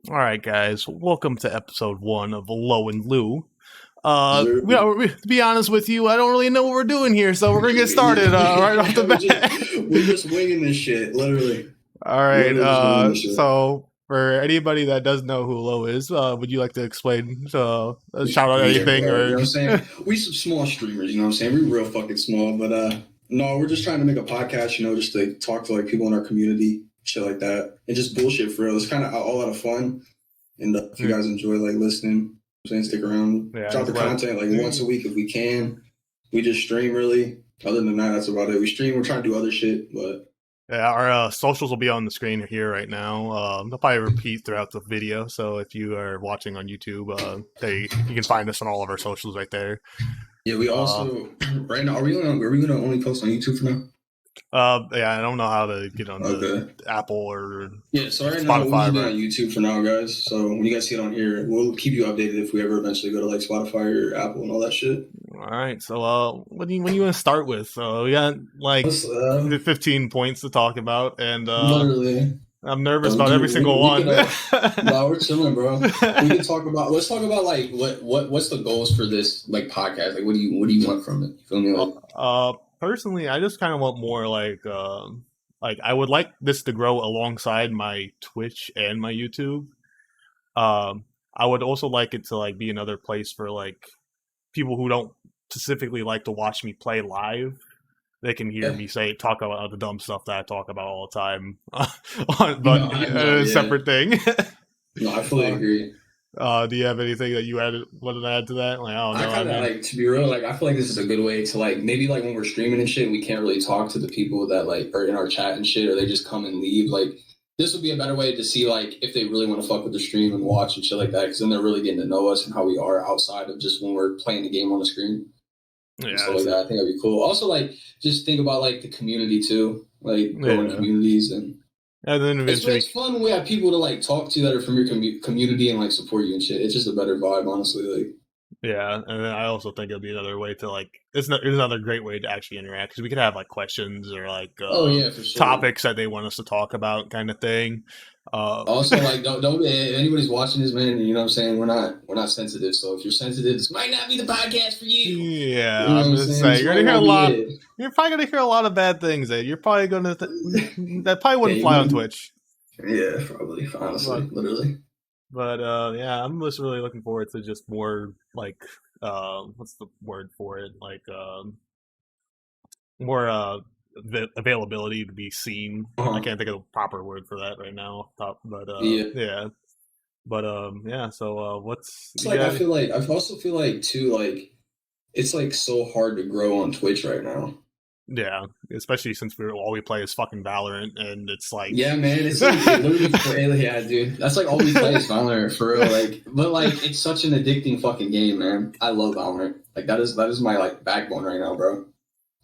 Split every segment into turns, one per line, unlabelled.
All right, guys, welcome to episode one of Low and Lou.
Sir.
To be honest with you, I don't really know what we're doing here, so we're gonna get started right off the
Yeah,
bat.
we're just winging this shit, literally.
All right,
Literally just winging this shit.
so for anybody that doesn't know who Low is, would you like to explain, shout out
Yeah,
anything,
bro. You know
or
what I'm saying? We some small streamers, you know what I'm saying? We real fucking small, but no, we're just trying to make a podcast, just to talk to like people in our community, shit like that. And just bullshit for real. It's kind of all out of fun. And if you guys enjoy like listening, I'm saying stick around.
yeah,
Drop
just
the
let
content like once a week if we can. We just stream really. Other than that, that's about it. We stream, we're trying to do other shit, but
Yeah, our socials will be on the screen here right now. They'll probably repeat throughout the video, so if you are watching on YouTube, you can find us on all of our socials right there.
yeah, we
Uh,
also right now are we gonna only post on YouTube for now?
yeah, I don't know how to get on the
Okay.
Apple or
Yeah, so right now we'll
Spotify,
just be on
but
YouTube for now, guys. So when you guys see it on here, we'll keep you updated if we ever eventually go to like Spotify or Apple and all that shit.
all right. So, when you want to start with? So we got like
Let's
15 points to talk about, and
literally
I'm nervous about every
do
single
we
one.
could no, we're chilling, bro. We can talk about let's talk about like what's the goals for this like podcast? Like what do you want from it? You feel me? Like
Personally, I just kind of want more like I would like this to grow alongside my Twitch and my YouTube. I would also like it to like be another place for like people who don't specifically like to watch me play live. They can hear
yeah.
me talk about the dumb stuff that I talk about all the time, but
No, I know,
a
yeah.
separate thing.
No, I fully
uh,
agree.
do you have anything that you added wanted to add to that? Like, I don't
I
know. I
kind of
mean,
like to be real. Like, I feel like this is a good way to like maybe like when we're streaming and shit, we can't really talk to the people that like are in our chat and shit, or they just come and leave. Like, this would be a better way to see like if they really want to fuck with the stream and watch and shit like that, because then they're really getting to know us and how we are outside of just when we're playing the game on the screen and
yeah,
stuff like that. I think that'd be cool. Also, like just think about like the community too, like growing
yeah.
communities and.
And then eventually,
It's fun when we have people to like talk to that are from your community and like support you and shit. It's just a better vibe, honestly. Like,
yeah, and then I also think it'll be another way to like it's another great way to actually interact because we could have like questions or like
oh yeah, for sure.
topics that they want us to talk about, kind of thing. Uh,
Also, like, don't if anybody's watching this, man. You know what I'm saying? We're not sensitive. So if you're sensitive, this might not be the podcast for you.
yeah,
You know what
I'm
I'm
just
saying?
saying
This
you're
might
gonna hear a
not be
lot.
it.
You're probably gonna hear a lot of bad things. That you're probably gonna that probably
Yeah,
wouldn't
you
fly on
might.
Twitch.
Yeah, probably.
But
Honestly, literally.
yeah, I'm just really looking forward to just more like what's the word for it? Like more availability to be seen. I
Uh-huh.
can't think of the proper word for that right now, but
Yeah.
yeah, but yeah. So what's
It's
you
like I
got?
feel like I also feel like too like it's like so hard to grow on Twitch right now.
Yeah, especially since all we play is fucking Valorant, and it's like,
Yeah, man, it's like it literally yeah, dude. That's like all we play is Valorant for real. Like, but like it's such an addicting fucking game, man. I love Valorant. Like that is my like backbone right now, bro.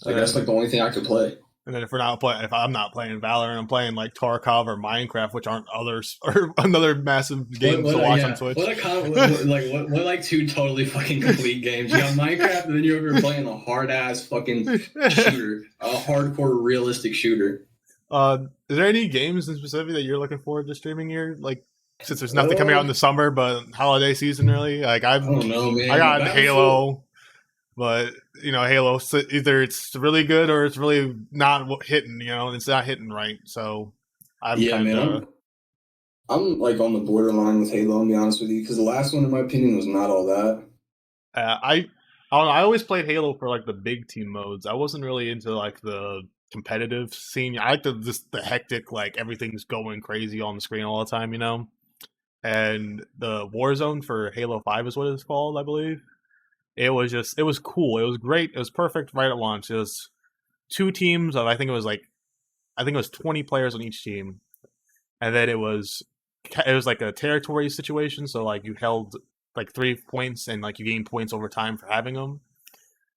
Like that's
uh,
like the only thing I could play.
and then if I'm not playing Valorant, I'm playing like Tarkov or Minecraft, which aren't others or another massive games to watch on
Yeah,
Twitch.
what like two totally fucking complete games. You got Minecraft, and then you're over playing a hard ass fucking shooter, a hardcore realistic shooter.
Is there any games in specific that you're looking forward to streaming here? Like, since there's nothing coming out in
Uh,
the summer, but holiday season really. Like
I don't know,
I
man.
got
Battlefield.
Halo, but Halo either it's really good or it's really not hitting. It's not hitting right. So I'm
Yeah,
kind
man.
of
I'm like on the borderline with Halo. To be honest with you, because the last one, in my opinion, was not all that.
I I don't know, I always played Halo for like the big team modes. I wasn't really into like the competitive scene. I like the hectic, like everything's going crazy on the screen all the time. And the Warzone for Halo 5 is what it's called, I believe. It was cool. It was great. It was perfect right at launch. It was two teams of I think it was 20 players on each team. And then it was like a territory situation, so like you held like 3 points and like you gain points over time for having them.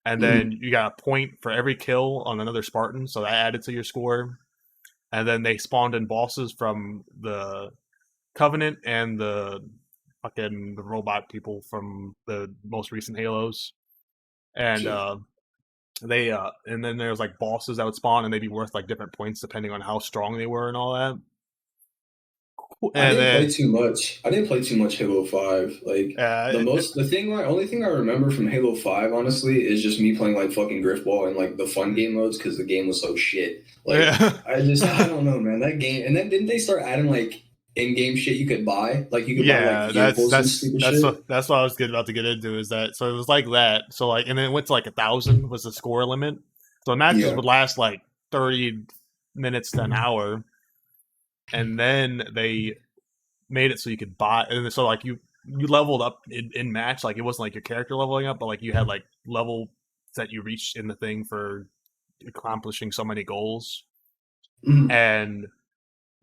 And then
Mm-hmm.
you got a point for every kill on another Spartan, so that added to your score. And then they spawned in bosses from the Covenant and the robot people from the most recent Halos, and
Shit.
and then there's like bosses that would spawn and they'd be worth like different points depending on how strong they were and all that.
I
and
didn't play
then
too much. I didn't play too much Halo 5. Like
uh,
only thing I remember from Halo 5, honestly, is just me playing like fucking Griffball and like the fun game modes because the game was so shit. Like
yeah.
I don't know, man. That game, and then didn't they start adding like in-game shit you could buy? Like you could buy like
Yeah, that's
vehicles and
that's
stupid
that's
shit.
what that's what I was about to get into is that so it was like that. So like and then it went to like 1,000 was the score limit. So matches
Yeah.
would last like 30 minutes to an hour, and then they made it so you could buy and so like you leveled up in match, like it wasn't like your character leveling up, but like you had like level that you reached in the thing for accomplishing so many goals.
Mhm.
And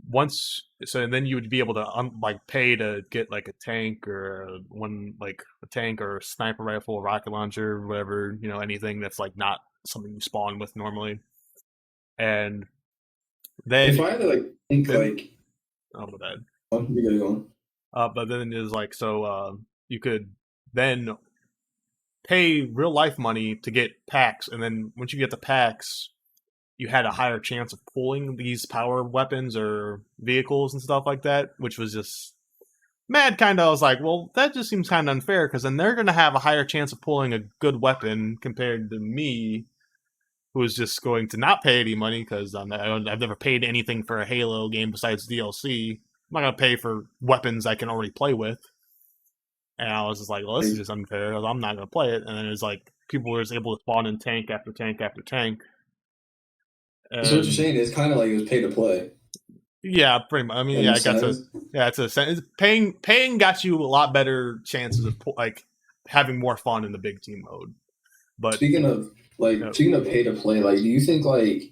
once so and then you would be able to like pay to get like a tank or one like a tank or a sniper rifle, rocket launcher, whatever, anything that's like not something you spawn with normally. And then
If I had to like think
then
like,
oh my bad.
oh, you gotta go on.
But then it was like so you could then pay real life money to get packs, and then once you get the packs you had a higher chance of pulling these power weapons or vehicles and stuff like that, which was just mad kind of. I was like, well, that just seems kind of unfair because then they're going to have a higher chance of pulling a good weapon compared to me, who is just going to not pay any money because I've never paid anything for a Halo game besides DLC. I'm not going to pay for weapons I can already play with. And I was just like, well, this is
Like,
just unfair. I'm not going to play it. And then it's like people were just able to spawn in tank after tank after tank.
so what you're
And
saying is kind of like it was pay to play
yeah, pretty much. I mean,
in
yeah,
a
I got to.
sense.
Yeah, it's a paying got you a lot better chances of like having more fun in the big team mode. But
Speaking of
uh,
speaking of pay to play, like do you think like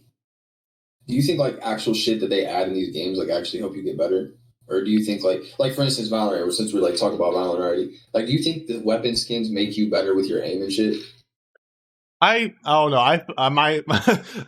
actual shit that they add in these games like actually help you get better? Or do you think like for instance Valorant, since we're like talking about Valorant already, like do you think the weapon skins make you better with your aim and shit?
I don't know. I might.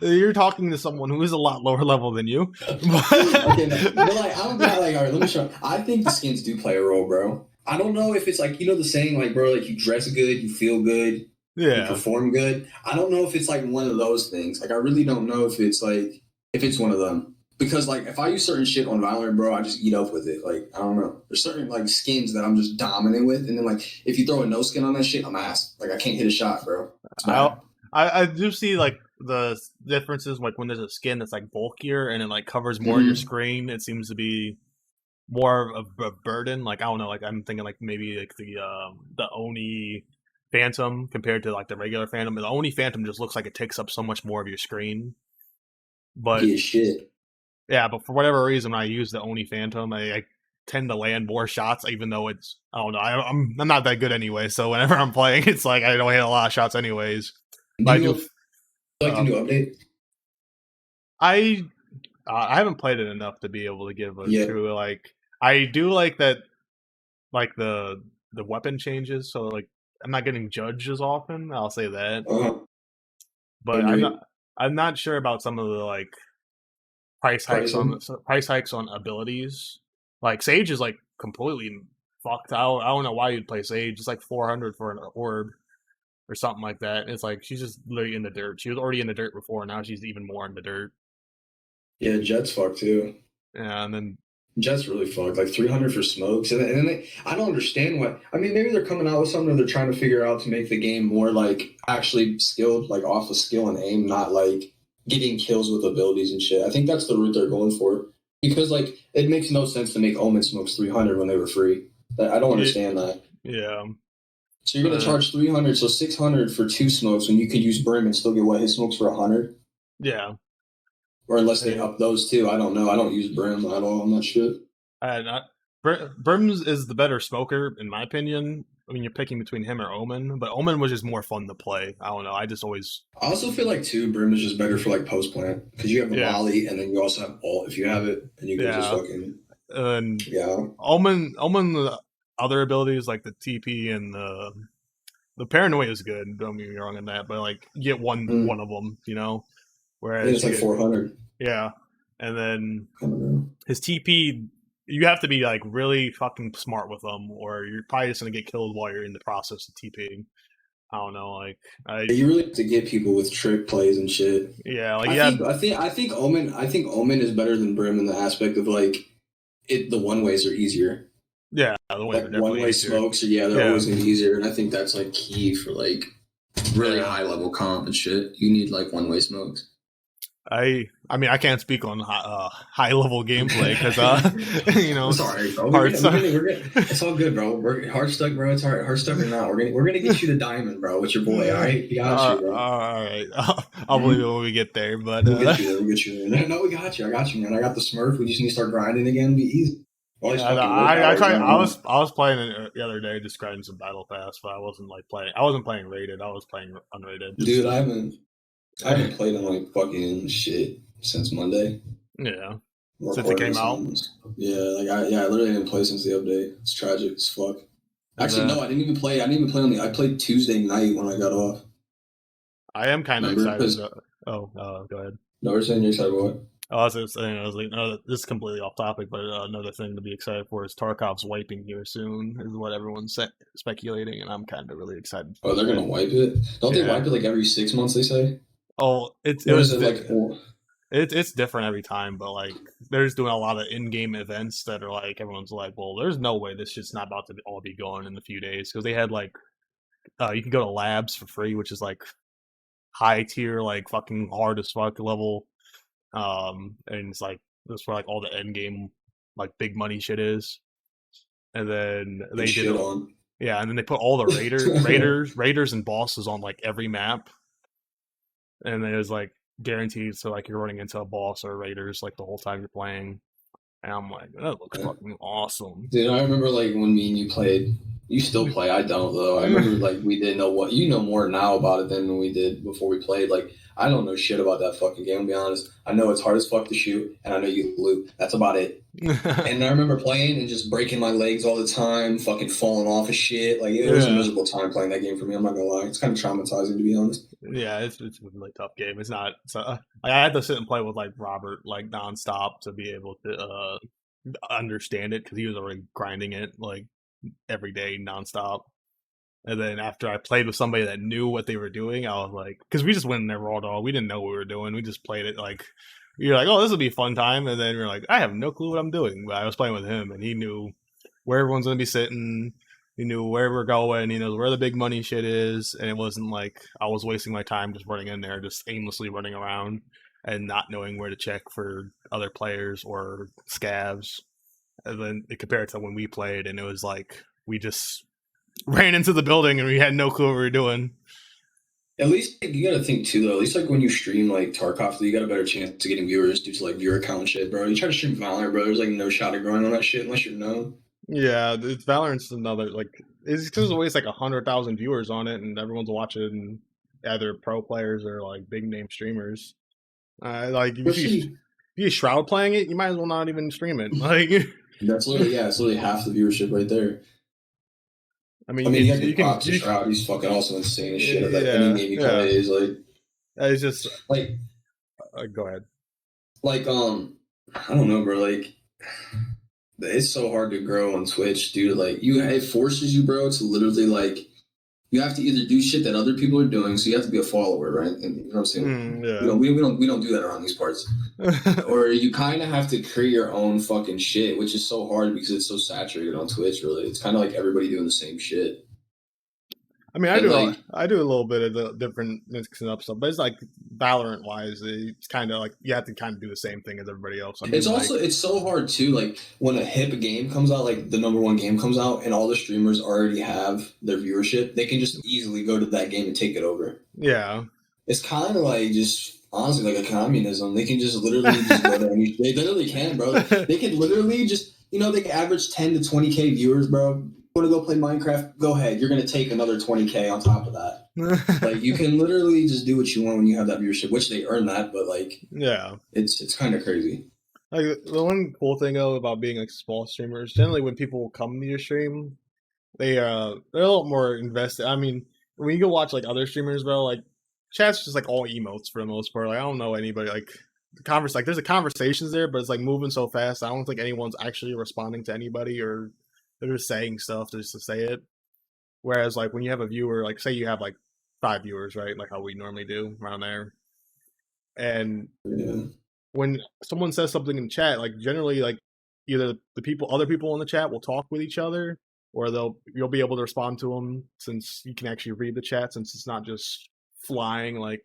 You're talking to someone who is a lot lower level than you.
Okay, no, but like I'm not like all right. Let me show. I think the skins do play a role, bro. I don't know if it's like the saying like bro, like you dress good, you feel good, you
Yeah,
perform good. I don't know if it's like one of those things. Like I really don't know if it's like if it's one of them. Because like if I use certain shit on Valorant, bro, I just eat up with it. Like I don't know. There's certain like skins that I'm just dominant with, and then like if you throw a no skin on that shit, I'm ass. Like I can't hit a shot, bro. It's
I
bad.
I do see like the differences like when there's a skin that's like bulkier and it like covers more of your
Mm-hmm.
screen. It seems to be more of a burden. Like I don't know, like I'm thinking like maybe like the Oni Phantom compared to like the regular Phantom. The Oni Phantom just looks like it takes up so much more of your screen. But
Yeah, shit.
yeah, but for whatever reason, when I use the Oni Phantom, I tend to land more shots, even though it's I don't know. I'm not that good anyway. So whenever I'm playing, it's like I don't hit a lot of shots anyways.
Do
But I
you
do.
like the
Uh,
new update?
I I haven't played it enough to be able to give a
Yeah.
true like. I do like that like the weapon changes, so like I'm not getting judged as often. I'll say that,
Uh-huh. I
but
agree.
I'm not sure about some of the like
Pricing.
price hikes on abilities. Like Sage is like completely fucked out. I don't know why you'd play Sage. It's like 400 for an orb or something like that. It's like she's just literally in the dirt. She was already in the dirt before, now she's even more in the dirt.
Yeah, Jet's fucked too.
Yeah, and then
Jet's really fucked. Like 300 for smokes, and then I don't understand what. I mean, maybe they're coming out with something they're trying to figure out to make the game more like actually skilled, like off of skill and aim, not like getting kills with abilities and shit. I think that's the route they're going for because like it makes no sense to make Omen smokes 300 when they were free. I don't
yeah,
understand that.
yeah,
So you're gonna
uh,
charge 300, so 600 for two smokes when you could use Brim and still get what his smokes for 100,
yeah.
or unless they
Yeah.
up those two. I don't know. I don't use Brim at all on that shit.
Not, Brims is the better smoker in my opinion. I mean, you're picking between him or Omen, but Omen was just more fun to play. I don't know. I just always,
I also feel like too Brim is just better for like post plant because you have the
yeah,
volley and then you also have ult if you have it and you can just
yeah.
fucking
And
yeah.
Omen, the other abilities like the TP and the paranoia is good. Don't get me wrong in that, but like you get one
Mm.
of them,
I think
Whereas
it's
you
like
get
400.
yeah, and then
I don't know.
his TP, you have to be like really fucking smart with them, or you're probably just gonna get killed while you're in the process of TPing. I don't know, like I
You really have to get people with trick plays and shit.
yeah, like
I
yeah,
think I think I think Omen is better than Brim in the aspect of like the one ways are easier.
Yeah, the waves
Like
are
one
definitely
way
easier.
smokes, yeah, they're
Yeah,
always gonna be easier, and I think that's like key for like really
yeah.
high level comp and shit. You need like one way smokes.
I mean, I can't speak on high level gameplay because you know,
It's all right, bro.
hard stuff.
We're gonna. It's all good, bro. We're hard stuck, bro. It's all right. Hard stuck or not, we're gonna get you to diamond, bro. With your boy, all right? We got you, bro.
All right, I'll believe it
Mm-hmm.
when we get there. But
We'll get you there. We'll get you there. No, we got you. I got you, man. I got the Smurf. We just need to start grinding again. It'll be easy. All these
yeah,
fucking work
I
hours,
tried.
man.
I was playing it the other day, just grinding some battle pass, but I wasn't like playing. I wasn't playing rated. I was playing unrated. Just
Dude, I haven't played in like fucking shit since Monday.
yeah,
We're
since it
recording
came
this
out,
on. Yeah, I literally didn't play since the update. It's tragic as fuck.
and
Actually, no, I didn't even play. I didn't even play on the. I played Tuesday night when I got off.
I am kind of
Remember?
excited.
Because
Oh, go ahead.
no, we're saying you're excited about what?
I was just saying, I was like, no, this is completely off topic, but another thing to be excited for is Tarkov's wiping here soon, is what everyone's speculating, and I'm kind of really excited
Oh,
for
they're
that.
gonna wipe it. Don't they
Yeah.
wipe it like every 6 months? They say.
Oh, it
Or is
was
it like? Oh,
it's different every time, but like they're just doing a lot of in-game events that are like everyone's like, well, there's no way this shit's not about to all be going in a few days because they had like you can go to labs for free, which is like high tier, like fucking hard as fuck level. And it's like that's where like all the end game like big money shit is. And then
get
they did
shit on.
yeah, and then they put all the raiders and bosses on like every map, and it was like guaranteed. So like you're running into a boss or raiders like the whole time you're playing, and I'm like, that looks fucking awesome.
Dude, I remember like when me and you played. You still play. I don't though. I remember like we didn't know what you know more now about it than when we did before we played. Like I don't know shit about that fucking game. To be honest, I know it's hard as fuck to shoot, and I know you loot. That's about it. And I remember playing and just breaking my legs all the time, fucking falling off of shit. Like it was a
Yeah,
miserable time playing that game for me. I'm not gonna lie. It's kind of traumatizing to be honest.
yeah, it's a really tough game. It's not. So I had to sit and play with like Robert like nonstop to be able to understand it because he was already grinding it like every day nonstop. And then after I played with somebody that knew what they were doing, I was like, because we just went in there raw dog. We didn't know what we were doing. We just played it like you're like, oh, this will be a fun time. And then you're like, I have no clue what I'm doing. But I was playing with him, and he knew where everyone's gonna be sitting. He knew where we're going. He knows where the big money shit is. And it wasn't like I was wasting my time just running in there, just aimlessly running around and not knowing where to check for other players or scavs. And then compared to when we played, and it was like we just ran into the building and we had no clue what we were doing.
At least like, you gotta think too though. At least like when you stream like Tarkov, you got a better chance of getting viewers due to like viewer count and shit, bro. You try to stream Valorant, bro. There's like no shot of growing on that shit unless you're known.
Yeah, it's Valorant's another like it's there's always like 100,000 viewers on it, and everyone's watching either pro players or like big name streamers. Like
Especially
if you Shroud playing it, you might as well not even stream it. Like,
that's literally yeah, it's literally half the viewership right there.
I mean,
I mean,
you
give
can
props to Shroud. He's fucking also insane as shit at like any
yeah
game he
yeah.
plays.
It's just
Like,
go ahead.
like, I don't know, bro. Like, it's so hard to grow on Twitch, dude. Like, it forces you, bro, to literally like you have to either do shit that other people are doing, so you have to be a follower, right? And you know what I'm saying?
Yeah.
We don't do that around these parts. Or you kind of have to create your own fucking shit, which is so hard because it's so saturated on Twitch. Really, it's kind of like everybody doing the same shit.
I mean,
And like,
I do a little bit of the different mixing up stuff, but it's like Valorant wise, it's kind of like you have to kind of do the same thing as everybody else. I
it's
mean, like
also it's so hard too. Like when a hip game comes out, like the number one game comes out, and all the streamers already have their viewership, they can just easily go to that game and take it over.
yeah,
It's kind of like just honestly like a communism. They can just literally just go there. They literally can, bro. They can literally just they can average 10 to 20K viewers, bro. Want to go play Minecraft? Go ahead. You're gonna take another 20K on top of that. Like you can literally just do what you want when you have that viewership, which they earn that, but like
yeah.
it's kind of crazy.
Like the one cool thing though about being like small streamers, generally when people come to your stream, they're a lot more invested. I mean, when you go watch like other streamers, bro, like chat's just like all emotes for the most part. Like I don't know anybody like like there's a conversations there, but it's like moving so fast. I don't think anyone's actually responding to anybody or they're just saying stuff just to say it. Whereas like when you have a viewer, like say you have like 5 viewers, right? Like how we normally do around there, and
Yeah.
when someone says something in chat, like generally like either other people in the chat will talk with each other, or you'll be able to respond to them since you can actually read the chat, since it's not just flying like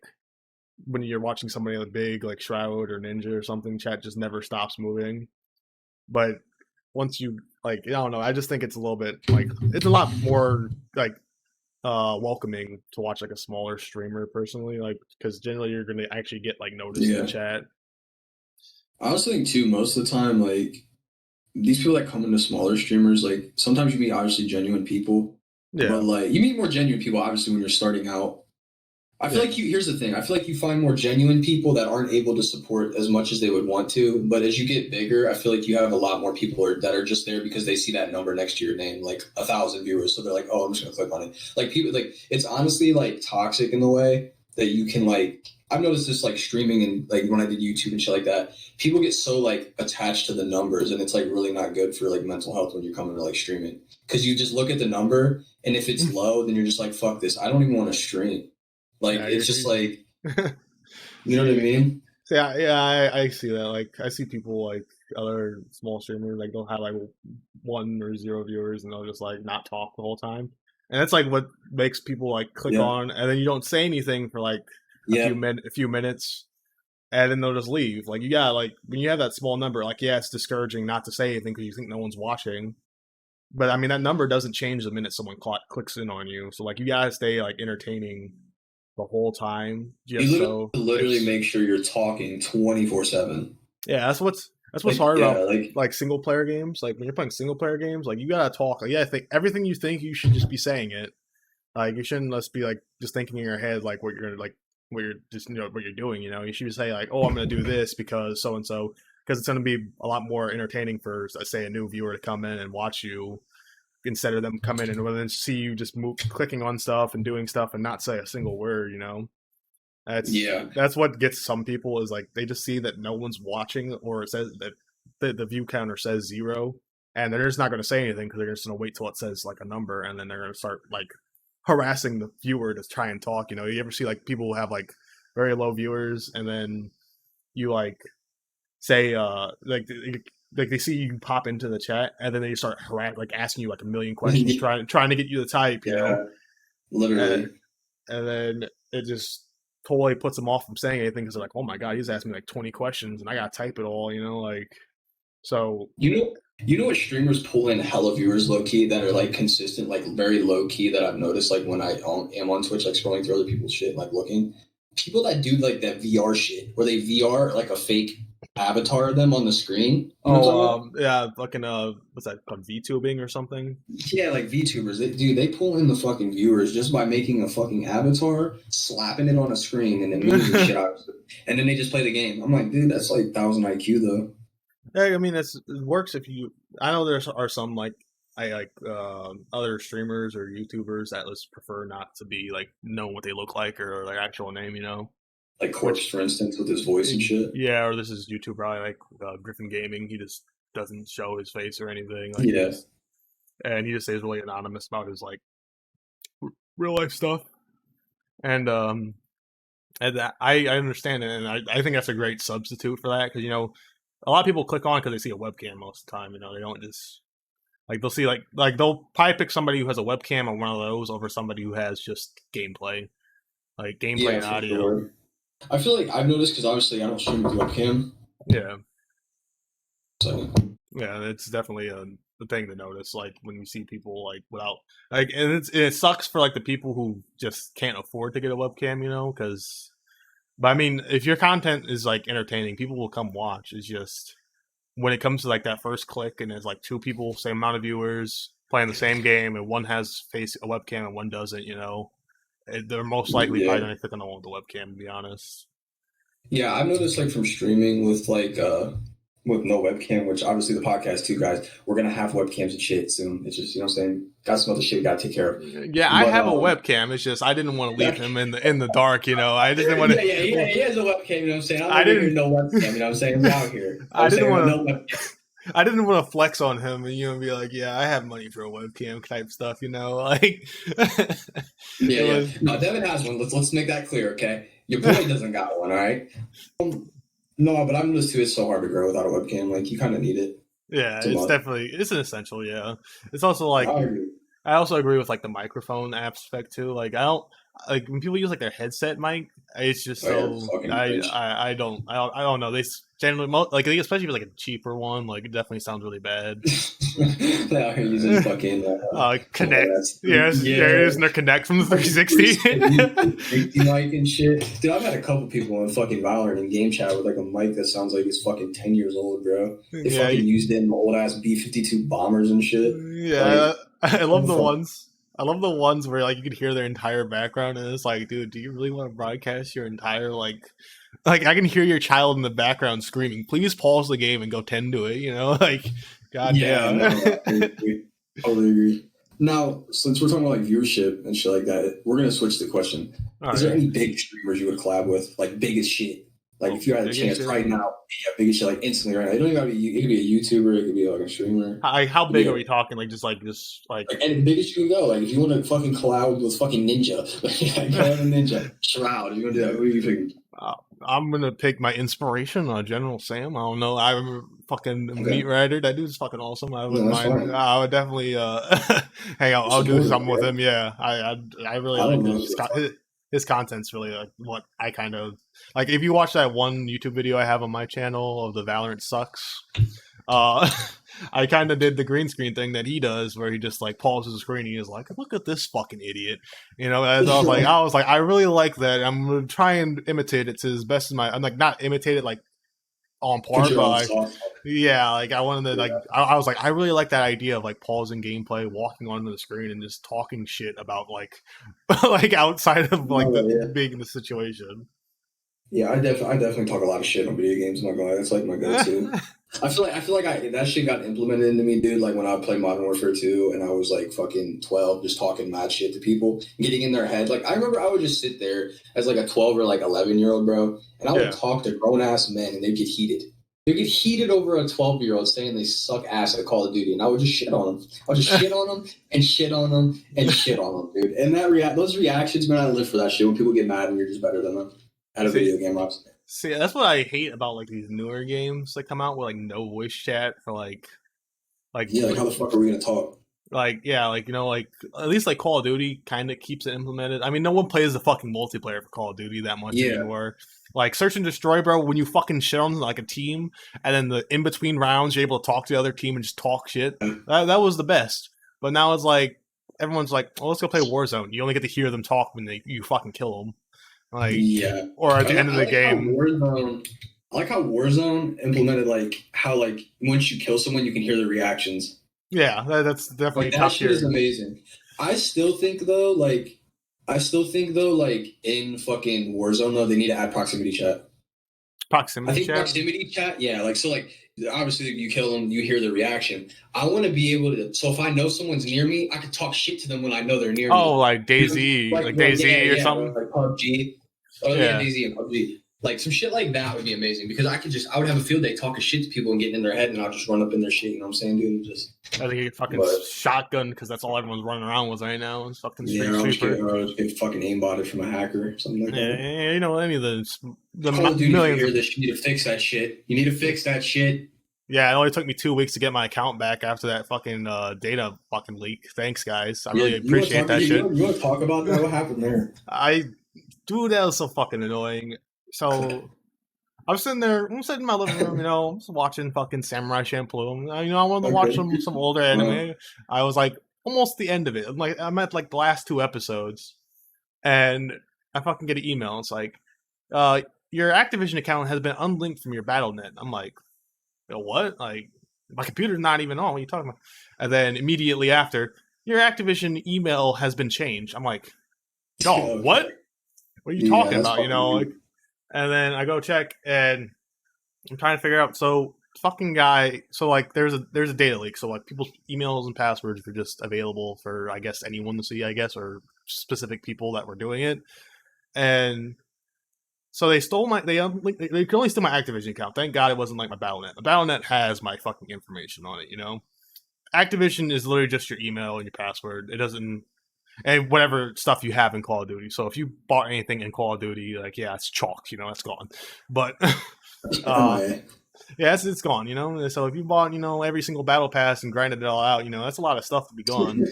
when you're watching somebody like big like Shroud or Ninja or something. Chat just never stops moving. But once you like, I don't know, I just think it's a little bit like it's a lot more like welcoming to watch like a smaller streamer personally, like because generally you're gonna actually get like noticed in the
Yeah.
chat.
I also think too, most of the time, like these people that come into smaller streamers, like sometimes you meet obviously genuine people, but
Yeah,
like you meet more genuine people obviously when you're starting out. I feel
yeah,
like here's the thing. I feel like you find more genuine people that aren't able to support as much as they would want to. But as you get bigger, I feel like you have a lot more people that are just there because they see that number next to your name, like 1,000 viewers. So they're like, oh, I'm just gonna click on it. Like people, like it's honestly like toxic in the way that you can like. I've noticed this like streaming and like when I did YouTube and shit like that. People get so like attached to the numbers, and it's like really not good for like mental health when you're coming to like streaming because you just look at the number, and if it's low, then you're just like, fuck this. I don't even want to stream. Like
yeah.
it's just like you know what I
See,
mean?
yeah, I see that. Like, I see people like other small streamers, like they'll have like 1 or 0 viewers, and they'll just like not talk the whole time. And that's like what makes people like click
Yeah.
on, and then you don't say anything for like
Yeah.
a few minutes, and then they'll just leave. Like you got like when you have that small number, like yeah, it's discouraging not to say anything because you think no one's watching. But I mean, that number doesn't change the minute someone clicks in on you. So like you gotta stay like entertaining the whole time,
You
just so
literally
it's
make sure you're talking 24/7.
yeah. That's what's
Like
hard
yeah,
about
like
like single player games. Like when you're playing single player games, like you gotta talk. Like yeah, think everything you think you should just be saying it. Like you shouldn't just be like just thinking in your head like what you're gonna like what you're just what you're doing. You know, you should say like, oh, I'm gonna do this because so and so, because it's gonna be a lot more entertaining for say a new viewer to come in and watch you instead of them come in and then see you just move clicking on stuff and doing stuff and not say a single word. You know,
yeah.
that's what gets some people is like they just see that no one's watching or it says that the view counter says 0, and they're just not going to say anything because they're just going to wait till it says like a number, and then they're going to start like harassing the viewer to try and talk. You know, you ever see like people who have like very low viewers, and then you like say like they see you pop into the chat, and then they start like asking you like a million questions, trying to get you to type. You know,
Yeah,
uh,
literally.
and then it just totally puts them off from saying anything because they're like, oh my god, he's asking me like 20 questions and I gotta type it all. You know, like so.
You know what streamers pull in hella viewers low key that are like consistent, like very low key that I've noticed like when I am on Twitch, like scrolling through other people's shit, like looking. People that do like that VR shit where they VR like a fake avatar of them on the screen. You know what I'm talking about?
Yeah, fucking what's that called, VTubing or something?
Yeah, like VTubers. They pull in the fucking viewers just by making a fucking avatar, slapping it on a screen, and then memeing the shit out of it. And then they just play the game. I'm like, dude, that's like 1,000 IQ though.
Yeah, I mean, it works if you. I know there are some like I like other streamers or YouTubers that just prefer not to be like know what they look like or their actual name, you know.
Like Corpse,
Which
for instance, with his voice and shit.
yeah, or this is YouTube probably like Griffin Gaming. He just doesn't show his face or anything. Like
Yeah.
he just stays really anonymous about his like real life stuff. And I understand it, and I think that's a great substitute for that because you know a lot of people click on because they see a webcam most of the time. You know, they don't just like they'll see like they'll probably pick somebody who has a webcam or one of those over somebody who has just gameplay, like gameplay
Yeah,
and
for
audio.
sure. I feel like I've noticed because obviously I don't stream with webcam.
Yeah,
So
yeah, it's definitely a thing to notice. Like when you see people like without like, and it sucks for like the people who just can't afford to get a webcam, you know, because. But I mean, if your content is like entertaining, people will come watch. It's just when it comes to like that first click and there's like two people, same amount of viewers playing the same game, and one has a webcam and one doesn't, you know, they're most likely
yeah,
probably going to click on the one with the webcam. To be honest.
yeah, I've noticed like from streaming with no webcam, which obviously the podcast too, guys, we're gonna have webcams and shit soon. It's just you know what I'm saying. Got some other shit we gotta take care of.
Yeah, I
But
have a webcam. It's just I didn't want to leave him in the dark, you know. I just didn't want
yeah,
to.
he has a webcam. You know what I'm saying? I'm
I
over here
didn't.
no webcam. You know what I'm saying? I'm out here. You know what
I
I'm
didn't
saying?
want
No
to.
webcam.
I didn't want to flex on him and you know be like, yeah, I have money for a webcam type stuff, you know, like
Yeah,
it
yeah.
was.
No, Devin has one. Let's make that clear, okay? Your boy doesn't got one, all right? No, but I'm just too. It's so hard to grow without a webcam. Like you kind of need it.
Yeah,
It's a
it's
must.
definitely it's an essential. Yeah, it's also
I
like
agree.
I also agree with like the microphone aspect too. Like I don't like when people use like their headset mic. It's just
Oh yeah,
so
fucking bitch.
I don't know. They generally like especially if it's like a cheaper one. Like it definitely sounds really bad.
They out here using fucking some old
Connect.
ass.
Yes, yeah,
Yeah,
using their Connect from the
fucking
360.
360 mic and shit. Dude, I've had a couple people on fucking Valorant and game chat with like a mic that sounds like it's fucking 10 years old, bro. They
Yeah,
fucking used it in old ass B-52 bombers and shit.
yeah.
Like,
I
what
love
the
the
fuck?
ones. I love the ones where like you could hear their entire background, and it's like, dude, do you really want to broadcast your entire like I can hear your child in the background screaming. Please pause the game and go tend to it. You know, like,
Yeah,
goddamn.
no, I agree. Totally agree. Now, since we're talking about like viewership and shit like that, we're gonna switch the question.
All
Is there
right.
any big streamers you would collab with? Like biggest shit? Like
Oh,
if you had a
biggest
chance
shit.
right now, yeah, biggest shit like instantly right now. It don't even gotta be it could be a YouTuber, it could be like a streamer. It
How
could be
big
a,
are we talking? Just like.
and the biggest you can go. Like if you want to fucking collab with fucking Ninja, like collab with Ninja, Shroud, if you want to do that, who are you thinking?
Uh, I'm gonna pick my inspiration on General Sam. I don't know. I remember fucking Meat
Okay.
Rider. That dude's fucking awesome. I
No,
wouldn't
that's
mind.
fine.
I would definitely hang out.
You're
I'll do
supportive,
something with
yeah.
him. Yeah, I really
I
like
don't know.
his content's really like what I kind of like. If you watch that one YouTube video I have on my channel of the Valorant sucks, uh, I kind of did the green screen thing that he does, where he just like pauses the screen and he's like, "Look at this fucking idiot," you know. As I was like, I really like that. I'm gonna try and imitate it to as best as my. I'm like not imitate it like on
Put
par,
your
but
own sauce on
yeah, like I wanted to
it.
like I was like I really like that idea of like pausing gameplay, walking onto the screen, and just talking shit about like like outside of like
No,
the
yeah.
being in the situation.
Yeah, I definitely talk a lot of shit on video games. I'm not gonna lie, that's like my go-to. I feel like that shit got implemented into me, dude. Like when I played Modern Warfare 2 and I was like fucking 12, just talking mad shit to people, getting in their head. Like I remember I would just sit there as like a 12 or like 11-year-old bro, and I would
Yeah.
talk to grown ass men and they'd get heated. They get heated over a 12-year-old saying they suck ass at Call of Duty, and I would just shit on them. I would just shit on them and shit on them and shit on them, dude. And those reactions, man, I live for that shit. When people get mad and you're just better than them at a
See,
video game, obviously.
see, that's what I hate about like these newer games that come out with like no voice chat for like
Yeah, like how the fuck are we gonna talk?
like yeah, like you know, like at least like Call of Duty kind of keeps it implemented. I mean, no one plays the fucking multiplayer for Call of Duty that much
Yeah,
anymore. Like search and destroy, bro. When you fucking shit on like a team, and then the in between rounds, you're able to talk to the other team and just talk shit. That was the best. But now it's like everyone's like, well, let's go play Warzone. You only get to hear them talk when you fucking kill them. Like,
yeah.
or at
I,
the
li-
end of
I
the
like how
game.
Warzone. I like how Warzone implemented like how like once you kill someone, you can hear the reactions.
Yeah, that's definitely
Like that
top
shit is
tier.
amazing. I still think though, like in fucking Warzone though, they need to add proximity chat. I
Proximity
think
chat.
proximity chat, yeah, like so like obviously you kill them, you hear the reaction. I want to be able to so if I know someone's near me, I can talk shit to them when I know they're near
Oh,
me.
like
You know,
Daisy, like
like yeah,
Daisy or
yeah,
something.
like PUBG. Oh yeah,
Yeah,
Daisy and PUBG. Like some shit like that would be amazing because I would have a field day talking shit to people and getting in their head and I'll just run up in their shit, you know what I'm saying, dude? And just
I think he fucking
but
shotgun because that's all everyone's running around with right now. It's fucking
yeah,
Street Sweeper.
or I'll just get fucking aimbotted from a hacker or something like that.
Yeah, you know any of the
Call of Duty, if you
millions
hear
of
this, you need to fix that shit. You need to fix that shit.
yeah. It only took me 2 weeks to get my account back after that fucking data fucking leak. Thanks, guys. I
Yeah,
really
you want to
appreciate
talk?
that shit.
You want to talk about that? What happened there?
I dude, that was so fucking annoying. So I'm sitting in my living room, I'm just watching fucking Samurai Champloo. I wanted to watch
Okay.
some older anime. I was like almost the end of it. I'm at like the last two episodes, and I fucking get an email. It's like, your Activision account has been unlinked from your BattleNet. I'm like, what? Like, my computer's not even on. What are you talking about? And then immediately after, your Activision email has been changed. I'm like, dog,
Okay.
what? What are you
Yeah,
talking
that's
about?
fucking
Like,
weird.
and then I go check, and I'm trying to figure out. So fucking guy. So like, there's a data leak. So like, people's emails and passwords were just available for I guess anyone to see. I guess or specific people that were doing it. And so they stole they could only steal my Activision account. Thank God it wasn't like my BattleNet. The BattleNet has my fucking information on it. Activision is literally just your email and your password. It doesn't and whatever stuff you have in Call of Duty. So if you bought anything in Call of Duty, like yeah, it's chalked. That's gone. But uh,
MIA.
Yeah, it's gone. So if you bought every single battle pass and grinded it all out, that's a lot of stuff to be gone.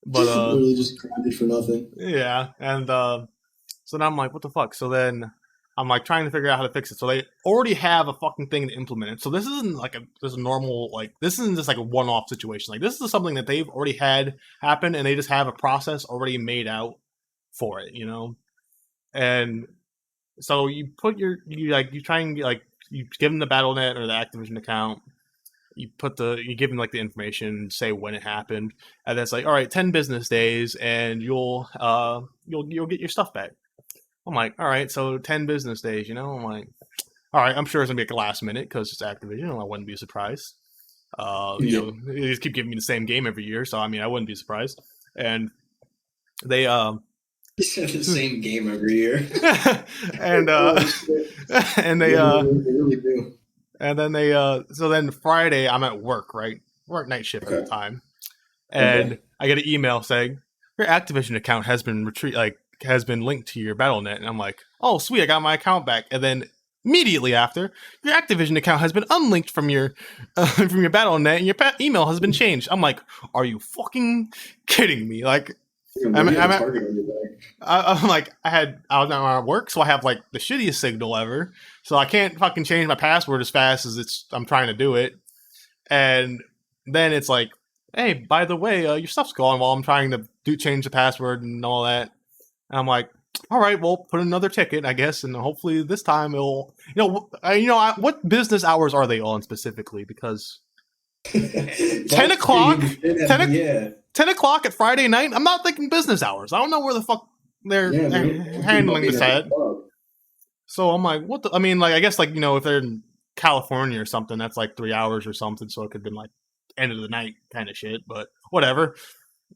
But
Literally just grinded for nothing.
yeah, and so now I'm like, what the fuck? So then I'm like trying to figure out how to fix it. So they already have a fucking thing to implement it. So this isn't like this normal this isn't just like a one-off situation. Like this is something that they've already had happen, and they just have a process already made out for it. And so you put you try and you give them the BattleNet or the Activision account. You give them like the information, say when it happened, and then it's like, all right, 10 business days, and you'll get your stuff back. I'm like, all right, so 10 business days, I'm like, all right, I'm sure it's gonna be like last minute because it's Activision. I wouldn't be surprised.
Yeah.
They just keep giving me the same game every year, so I mean, I wouldn't be surprised. And they
It's the same game every year.
and and they
really do.
and then they so then Friday I'm at work, right? Work night shift at the time. And I get an email saying your Activision account has been has been linked to your BattleNet, and I'm like, oh sweet, I got my account back. And then immediately after, your Activision account has been unlinked from your BattleNet, and your email has been changed. I'm like, are you fucking kidding me? Like, I'm like, I was not at work, so I have like the shittiest signal ever, so I can't fucking change my password as fast as I'm trying to do it. And then it's like, hey, by the way, your stuff's gone while I'm trying to change the password and all that. And I'm like, all right, well, put another ticket, I guess, and hopefully this time it'll, what business hours are they on specifically? Because 10 o'clock, 10 o'clock at Friday night, I'm not thinking business hours. I don't know where the fuck they're handling this at. So I'm like, what the, I mean, like, I guess, like, if they're in California or something, that's like 3 hours or something, so it could have been like end of the night kind of shit, but whatever.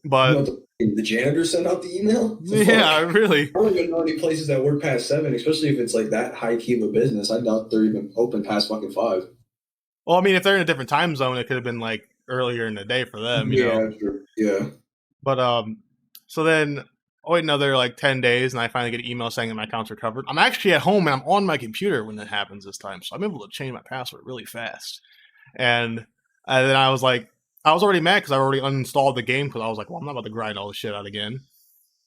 But
the janitor sent out the email?
Yeah, really.
I don't even know any places that work past 7, especially if it's like that high key of a business. I doubt they're even open past fucking 5.
Well, I mean, if they're in a different time zone, it could have been like earlier in the day for them, you know.
Sure. Yeah.
But so then I wait another like 10 days, and I finally get an email saying that my account's recovered. I'm actually at home, and I'm on my computer when that happens this time, so I'm able to change my password really fast. And then I was like, I was already mad because I already uninstalled the game because I was like, well, I'm not about to grind all this shit out again.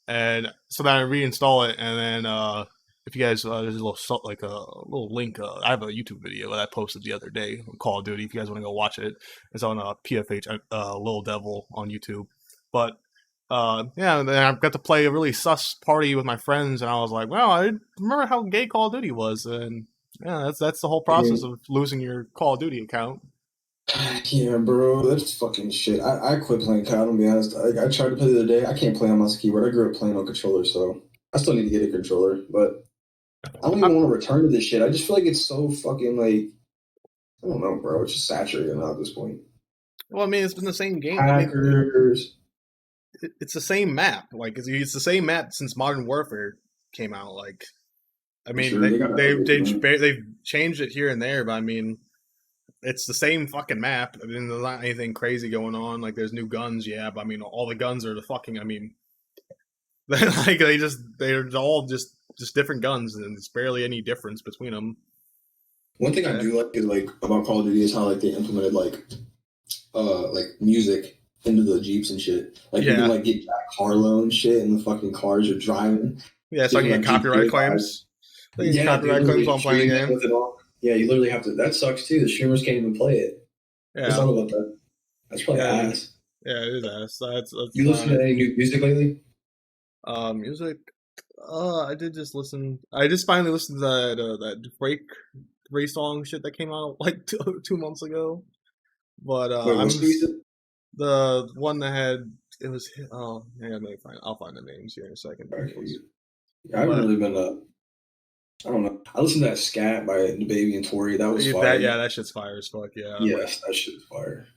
And so then I reinstall it, and then if you guys, there's a little link. I have a YouTube video that I posted the other day on Call of Duty. If you guys want to go watch it, it's on PFH Lil Devil on YouTube. But yeah, then I got to play a really sus party with my friends, and I was like, well, I remember how gay Call of Duty was, and yeah, that's the whole process of losing your Call of Duty account.
Yeah, bro, that's fucking shit. I quit playing COD, to be honest. I tried to play the other day. I can't play on mouse and keyboard. I grew up playing on controller, so I still need to get a controller. But I don't even want to return to this shit. I just feel like it's so fucking like, I don't know, bro. It's just saturated now at this point.
Well, I mean, it's been the same game.
Hackers.
I mean, it's the same map. Like it's the same map since Modern Warfare came out. Like, I mean, sure, they've changed it here and there, but I mean, it's the same fucking map. I mean, there's not anything crazy going on. Like, there's new guns, yeah, but I mean, all the guns are the fucking. I mean, like they're all just different guns, and there's barely any difference between them.
One thing I do like is like about Call of Duty is how like they implemented like music into the Jeeps and shit. Like you can like get Jack Harlow and shit, and the fucking cars you're driving.
Yeah, so I can get copyright claims. Copyright claims while I'm playing the game.
Yeah, you literally have to. That sucks too. The streamers can't even play it. Yeah, let's talk about that. That's probably ass.
Yeah, it is ass. That's
you listen to any new music lately?
Music. I did just listen. I just finally listened to that Drake song shit that came out like 2 months ago. But the one that had it was. Oh, yeah, I'll find the names here in a second.
I haven't really been. I don't know. I listened to that Scat by DaBaby and Tori. That was fire.
That shit's fire as fuck. Yeah.
Yes, that shit's fire.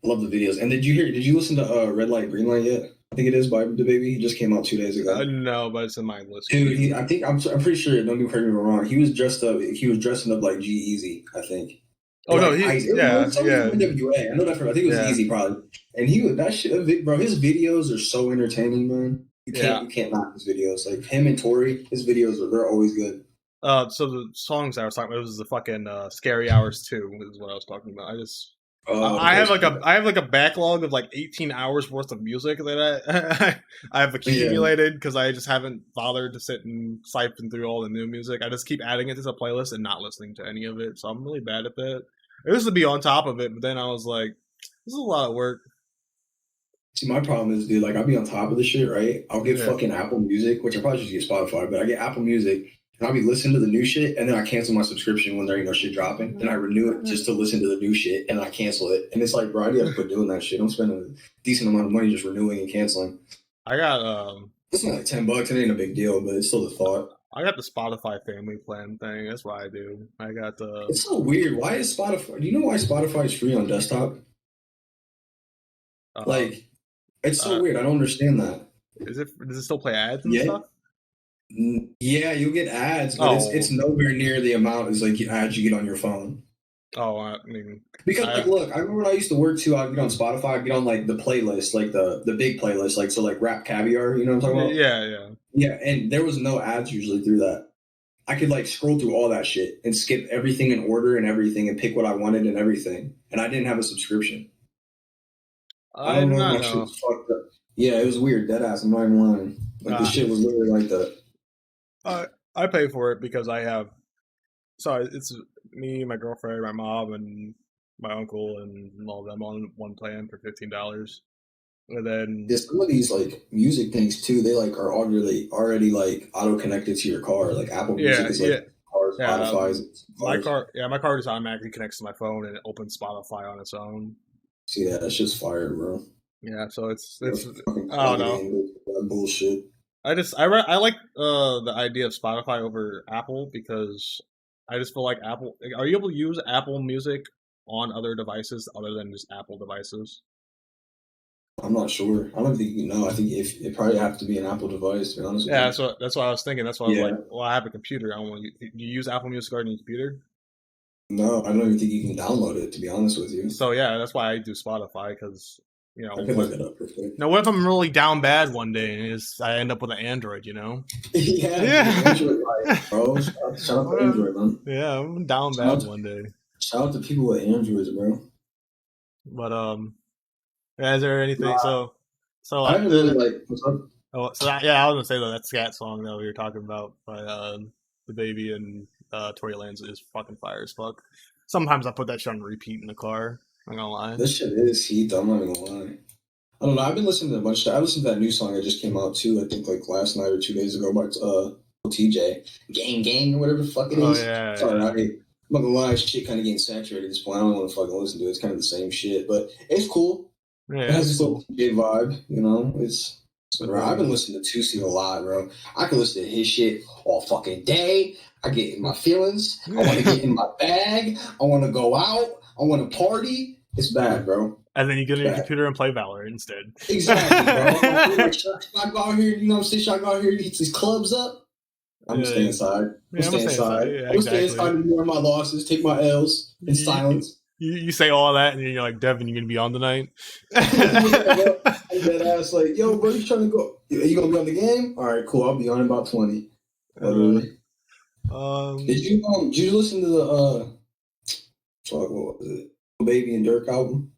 I love the videos. And did you listen to Red Light, Green Light yet? I think it is by DaBaby. He just came out 2 days ago.
No, but it's in my list.
Dude, I'm pretty sure. Don't be correct me if I'm wrong. He was dressing up like G-Eazy, I think.
Oh
like,
no, yeah.
NWA. I know that I think it was Easy probably. And that shit, bro. His videos are so entertaining, man. You can't knock his videos. Like him and Tori, his videos they're always good.
So the songs I was talking about, it was the fucking Scary Hours 2 is what I was talking about. I have
Okay.
like a backlog of like 18 hours worth of music that I've
Yeah.
accumulated because I just haven't bothered to sit and siphon through all the new music. I just keep adding it to the playlist and not listening to any of it. So I'm really bad at that. I used to be on top of it, but then I was like, this is a lot of work.
See, my problem is, dude, like I'll be on top of the shit, right? I'll get
Yeah.
fucking Apple Music, which I probably should get Spotify, but I get Apple Music and I'll be listening to the new shit and then I cancel my subscription when there ain't no shit dropping. Then I renew it just to listen to the new shit and I cancel it. And it's like, bro, I need to quit doing that shit. I'm spending a decent amount of money just renewing and canceling.
I got
It's not like $10. It ain't a big deal, but it's still the thought.
I got the Spotify family plan thing. That's what I do. I got the
It's so weird. Why is Spotify? Do you know why Spotify is free on desktop?
um
Like, it's so
uh
weird. I don't understand that.
does it still play ads and
Yeah,
stuff?
yeah, you'll get ads, but it's
Oh,
nowhere near the amount as like ads you get on your phone.
oh, I mean,
Because like,
I
look, I remember when I used to work too. I'd get on Spotify, I'd get on like the playlist, like the big playlist, like so like Rap Caviar. You know what I'm talking about?
yeah, yeah.
Yeah, and there was no ads usually through that. I could like scroll through all that shit and skip everything in order and everything and pick what I wanted and everything. And I didn't have a subscription. I
I
don't
did
know if
not
my shit
know.
was fucked up. Yeah, it was weird. Dead ass. I'm not even lying. Like the
Uh,
shit was literally like that.
I I pay for it because I have. Sorry, it's me, my girlfriend, my mom, and my uncle, and all of them on one plan for $15. And then
Yeah, some of these like music things too, they like are already like auto connected to your car. Like Apple Music
yeah,
is like
yeah,
cars,
yeah.
Spotify's cars.
My car just automatically connects to my phone and it opens Spotify on its own.
See that? That's just fire, bro.
Yeah, so
You know,
it's
fucking
I don't
plug it
know.
in, that bullshit.
I like the idea of Spotify over Apple because I just feel like Apple. Are you able to use Apple Music on other devices other than just Apple devices?
I'm not sure. I don't think you know. I think if it probably have to be an Apple device, to be honest with
Yeah,
you.
that's what I was thinking. That's why I was like,
Yeah.
well, I have a computer. I don't want you. Do you use Apple Music on your computer?
No, I don't even think you can download it, to be honest with you.
So yeah, that's why I do Spotify because
I could look it up real quick.
now what if I'm really down bad one day and I end up with an Android?
Yeah, dude,
Yeah.
Android life, bro. Shout out to Android, man.
Yeah, I'm down
Shout
bad
out to,
one day.
shout out to people with Androids, bro.
But yeah, is there anything? So
I haven't really like. What's up?
yeah, I was gonna say though that scat song that we were talking about by the baby and Tory Lanez is fucking fire as fuck. Sometimes I put that shit on repeat in the car. I'm not gonna lie.
This shit is heat. Though, I'm not even gonna lie. I don't know. I've been listening to a bunch of stuff. I listened to that new song that just came out too. I think like last night or 2 days ago by TJ, Gang Gang or whatever the fuck it
Oh
is.
yeah,
Sorry,
yeah,
I'm not gonna lie. Shit kind of getting saturated at this point. I don't want to fucking listen to it. It's kind of the same shit, but it's cool. It
yeah.
has
It's
this little
cool.
TJ vibe. You know,
But
bro. I've been listening to Tusi a lot, bro. I can listen to his shit all fucking day. I get in my feelings. I want to get in my bag. I want to go out. I want to party. It's bad, bro.
and then you get
It's
on your
bad.
computer and play Valorant instead.
Exactly, bro. Like, should I go out here? You know what I'm saying? Should I go out here and eat these clubs up? I'm gonna stay
Yeah,
inside. I'm
yeah.
gonna
I'm gonna
stay
stay
inside.
inside.
I'm
Yeah,
gonna stay inside
exactly.
and ignore my losses, take my L's in
You,
silence.
you say all that, and then you're like, Devin, you're gonna be on tonight.
Yeah, bro. I'm dead ass like, yo, bro, you trying to go? Are you gonna be on the game? All right, cool. I'll be on in about 20.
uh,
Literally.
um,
Did you listen to the fuck, what was it? Baby and Dirk album?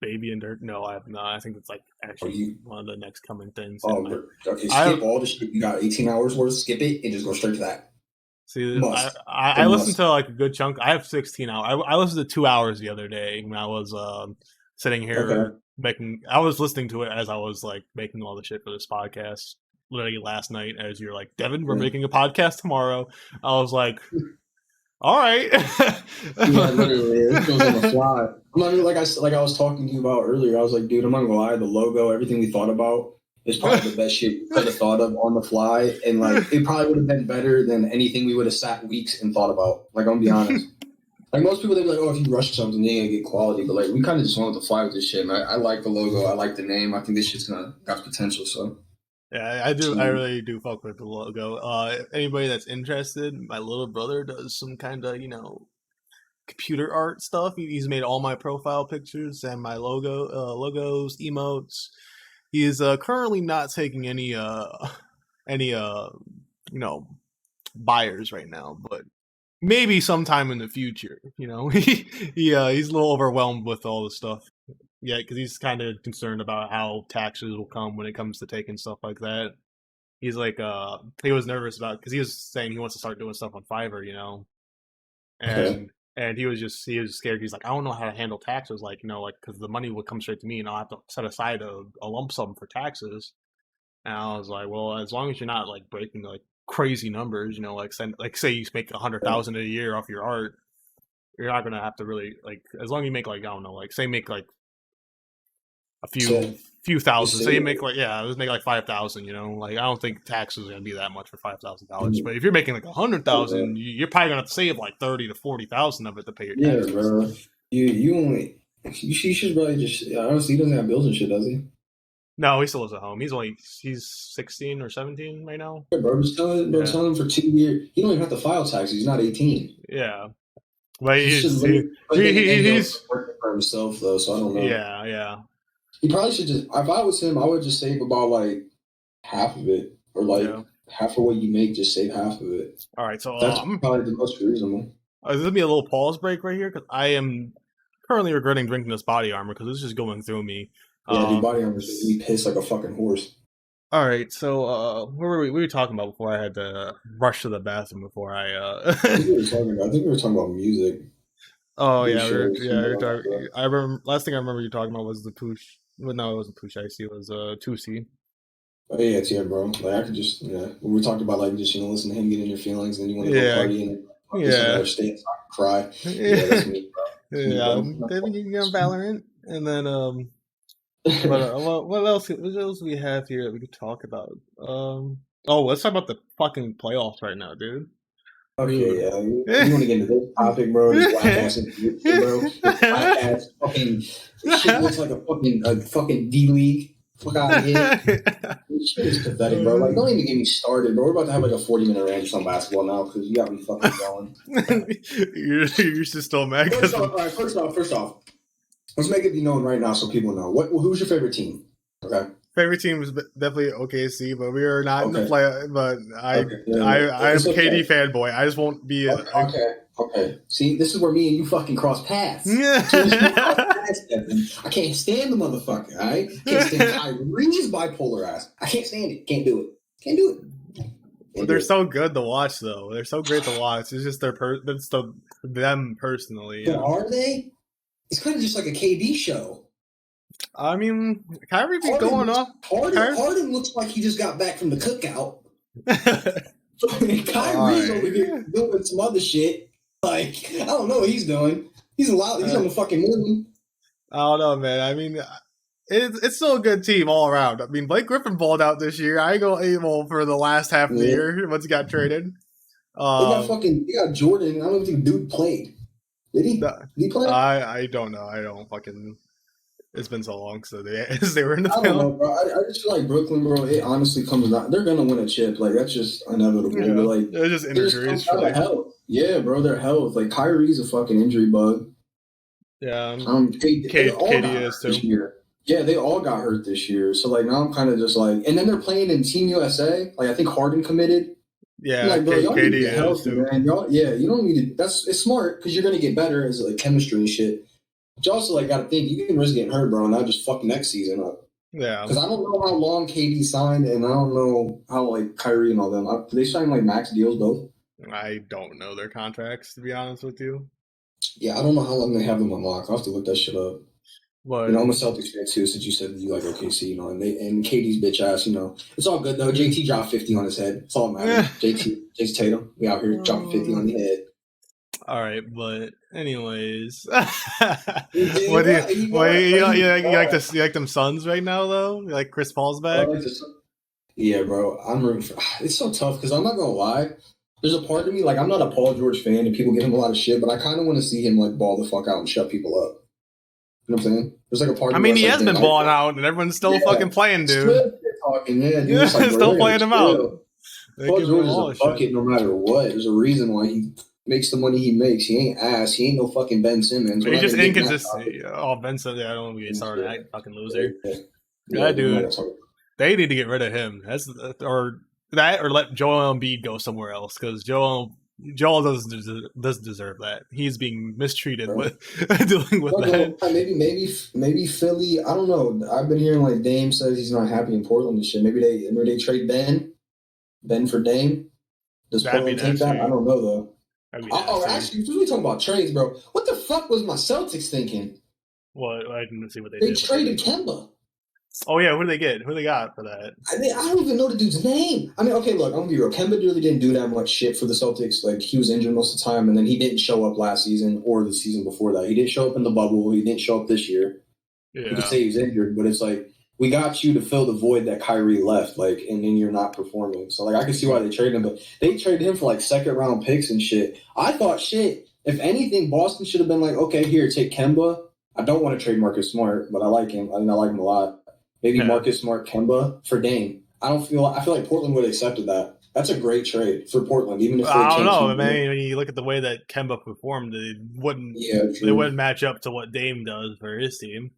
Baby and Dirt. No, I have not. I think it's like
Or
actually
you
one of the next coming things in
oh
my.
bro, okay,
I
skip all the shit you got 18 hours worth, skip it and just go straight to that.
see.
Must.
I
The
listened
must.
to like a good chunk. I have 16 hours. I listened to 2 hours the other day when I was sitting
Okay.
here making. I was listening to it as I was like making all the shit for this podcast. Literally last night, as you're like, Devin, we're
Yeah.
making a podcast tomorrow. I was like, all right.
Yeah, literally, it goes on the fly. I'm not even like I was talking to you about earlier. I was like, dude, I'm not gonna lie. The logo, everything we thought about, is probably the best shit we could have thought of on the fly, and like it probably would have been better than anything we would have sat weeks and thought about. Like I'm gonna be honest. Like most people, they be like, oh, if you rush something, you ain't gonna get quality. But like we kind of just went with the fly with this shit. Man, I like the logo. I like the name. I think this shit's gonna got potential. So
Yeah, I do. I really do fuck with the logo. Anybody that's interested, my little brother does some kind of computer art stuff. He's made all my profile pictures and my logos, emotes. He is currently not taking any you know buyers right now, but maybe sometime in the future. You know, he's a little overwhelmed with all the stuff. Yeah, because he's kind of concerned about how taxes will come when it comes to taking stuff like that. He's like, he was nervous about because he was saying he wants to start doing stuff on Fiverr, you know,
Okay.
and he was scared. He's like, I don't know how to handle taxes, like, you know, like because the money would come straight to me, and I'll have to set aside a lump sum for taxes. And I was like, well, as long as you're not like breaking like crazy numbers, you know, like say you make 100,000 a year off your art, you're not gonna have to really like as long as you make like I don't know, like say make like a
So
few
just
thousand.
say
Say you
it.
make like let's make like 5,000. You know, like I don't think taxes are gonna be that much for $5,000. But if you're making like 100,000, you're probably gonna have to save like 30 to 40,000 of it to pay your
Yeah,
taxes.
bro. You only you should probably just honestly he doesn't have bills and shit, does he?
No, he still lives at home. He's 16 or 17 right now.
Yeah, bro,
Yeah,
tell him for 2 years. He don't even have to file taxes. He's not 18.
yeah. But
He should
he's
literally, but then again, he also
he's
working for himself though, so I don't know.
yeah.
He probably should just. If I was him, I would just save about like half of it, or like
Yeah.
half of what you make. Just save half of it.
All right, so
That's probably the most reasonable.
there's gonna be a little pause break right here because I am currently regretting drinking this body armor because it's just going through me.
Yeah, dude, body
Um,
armor's making me piss like a fucking horse.
all right, so where were we? We were talking about before I had to rush to the bathroom before I.
I think we were talking about. I think we were talking about music.
Oh
Pretty
yeah,
sure it was
yeah.
something like that.
I remember last thing I remember you talking about was the push. Well, no, it wasn't push icy. It was 2C.
Oh yeah, it's yeah, bro. Like I could just when we talked about like just listen to him get in your feelings, and then you want to go
Yeah,
party and fuck this, I'd
yeah,
rather stay inside and cry. Yeah,
yeah.
that's me, bro. That's me,
Yeah,
bro.
then we get on Valorant, and then what else? What else we have here that we could talk about? Oh, let's talk about the fucking playoffs right now, dude.
Okay,
Dude.
yeah. You want to get into this topic, bro? This whack ass shit, bro. This whack ass fucking shit looks like a fucking D League. Fuck out of here. This shit is pathetic, bro. Like, don't even get me started, bro. We're about to have like a 40-minute rant on basketball now because you got me fucking going.
You're just still mad
First
because
off, all right. First off, let's make it be known right now so people know. Who's your favorite team? Okay.
favorite team is definitely OKC, but we are not in the
Okay.
play. But
Okay. Yeah,
I am
it's
a
okay.
KD fanboy. I just won't be
Okay. Okay. See, this is where me and you fucking cross paths.
Yeah.
As soon as you cross paths, Devin, I can't stand the motherfucker. All right. Can't stand Kyrie's bipolar ass. I can't stand it. Can't do it. Can't do it. Can't do
They're
it.
so good to watch, though. They're so great to watch. It's just them personally.
But are they? It's kind of just like a KD show.
I mean, Kyrie be
Harden
going
looks,
off.
Harden looks like he just got back from the cookout. Kyrie's
Alright.
over here doing some other shit. Like, I don't know what he's doing. He's allowed. He's on the fucking moon.
I don't know, man. I mean, it's still a good team all around. I mean, Blake Griffin balled out this year. I go able for the last half of the year once he got traded.
They got Jordan. I don't even think dude played. Did he? Did he play?
I don't know. I don't fucking. It's been so long, so they were in the
I don't know, bro. I just feel like Brooklyn, bro. It honestly comes down. They're gonna win a chip. Like that's just inevitable.
Yeah.
But like
They're just injuries.
Their health. Yeah, bro. Their health. Like Kyrie's a fucking injury bug.
Yeah.
KD
is too.
This year. Yeah, they all got hurt this year. So like now I'm kind of just like, and then they're playing in Team USA. Like I think Harden committed.
Yeah,
like, bro, y'all need to get
KD
healthy, man. Y'all, yeah, you don't need to. It's smart because you're gonna get better as like chemistry and shit. But you also like got to think you can risk getting hurt, bro, and not just fuck next season up.
Yeah,
because I don't know how long KD signed, and I don't know how like Kyrie and all them. Do they sign like max deals both?
I don't know their contracts, to be honest with you.
Yeah, I don't know how long they have them unlocked. I'll have to look that shit up.
But
I'm a Celtics fan too, since you said you like OKC, and KD's bitch ass, it's all good though. JT dropped 50 on his head. It's all matters. JT Tatum, we out here dropping 50 on the head.
All right, but anyways, what do you like them Suns right now though? You like Chris Paul's back?
Yeah, bro. I'm rooting for. It's so tough because I'm not gonna lie. There's a part of me like I'm not a Paul George fan, and people give him a lot of shit, but I kind of want to see him like ball the fuck out and shut people up. You know what I'm saying? There's like a part.
I mean, he has been balling out, and everyone's still fucking playing, dude.
Dude.
Still playing him out.
Paul George is a bucket no matter what. There's a reason why he makes the money he makes. He ain't ass. He ain't no fucking Ben Simmons.
He's just inconsistent. Oh, Ben Simmons. I don't want to get started. That fucking loser. Yeah, dude. They need to get rid of him. That or let Joel Embiid go somewhere else because Joel doesn't deserve that. He's being mistreated
bro.
with dealing with that.
Maybe Philly. I don't know. I've been hearing like Dame says he's not happy in Portland and shit. Maybe they trade Ben for Dame. Does
That'd be
Portland take that? I
nasty.
don't know though.
That'd be
Oh,
nasty.
actually, we talking about trades, bro. What the fuck was my Celtics thinking?
Well, I didn't see what they
They
did.
traded Kemba.
Oh yeah, who did they get? Who they got for that?
I don't even know the dude's name. I mean, okay, look, I'm gonna be real. Kemba really didn't do that much shit for the Celtics. Like he was injured most of the time, and then he didn't show up last season or the season before that. He didn't show up in the bubble. He didn't show up this year. You could
Yeah.
say he's injured, but it's like we got you to fill the void that Kyrie left, like, and then you're not performing. So like I can see why they traded him, but they traded him for like second round picks and shit. I thought shit. If anything, Boston should have been like, okay, here, take Kemba. I don't want to trade Marcus Smart, but I like him. I mean, I like him a lot. Maybe
Yeah.
Marcus Smart, Kemba for Dame. I feel like Portland would have accepted that. That's a great trade for Portland, even if they
I don't
can't
know,
keep
man. When you look at the way that Kemba performed, it wouldn't.
Yeah,
They
true.
wouldn't match up to what Dame does for his team.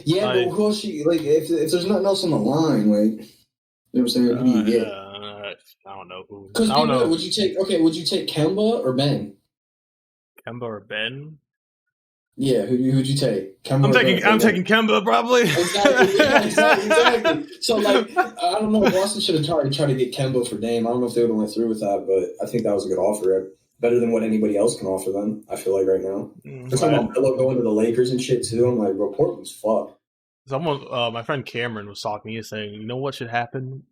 Yeah,
Like,
but who else? Like, if there's nothing else on the line, like, you know what I'm saying? Who do you get?
I don't know who.
Because
I don't know.
would you take Kemba or Ben?
Kemba or Ben?
Yeah, who'd you take? Kemba
I'm
or
taking.
Ben?
I'm taking Kemba probably.
Exactly. Yeah, exactly. So like, I don't know. Boston should have tried to get Kemba for Dame. I don't know if they would have went through with that, but I think that was a good offer. Better than what anybody else can offer them. I feel like right now. They're talking about Melo going to the Lakers and shit too. I'm like, bro, Portland's fucked.
Someone, my friend Cameron was talking. He was saying, you know what should happen?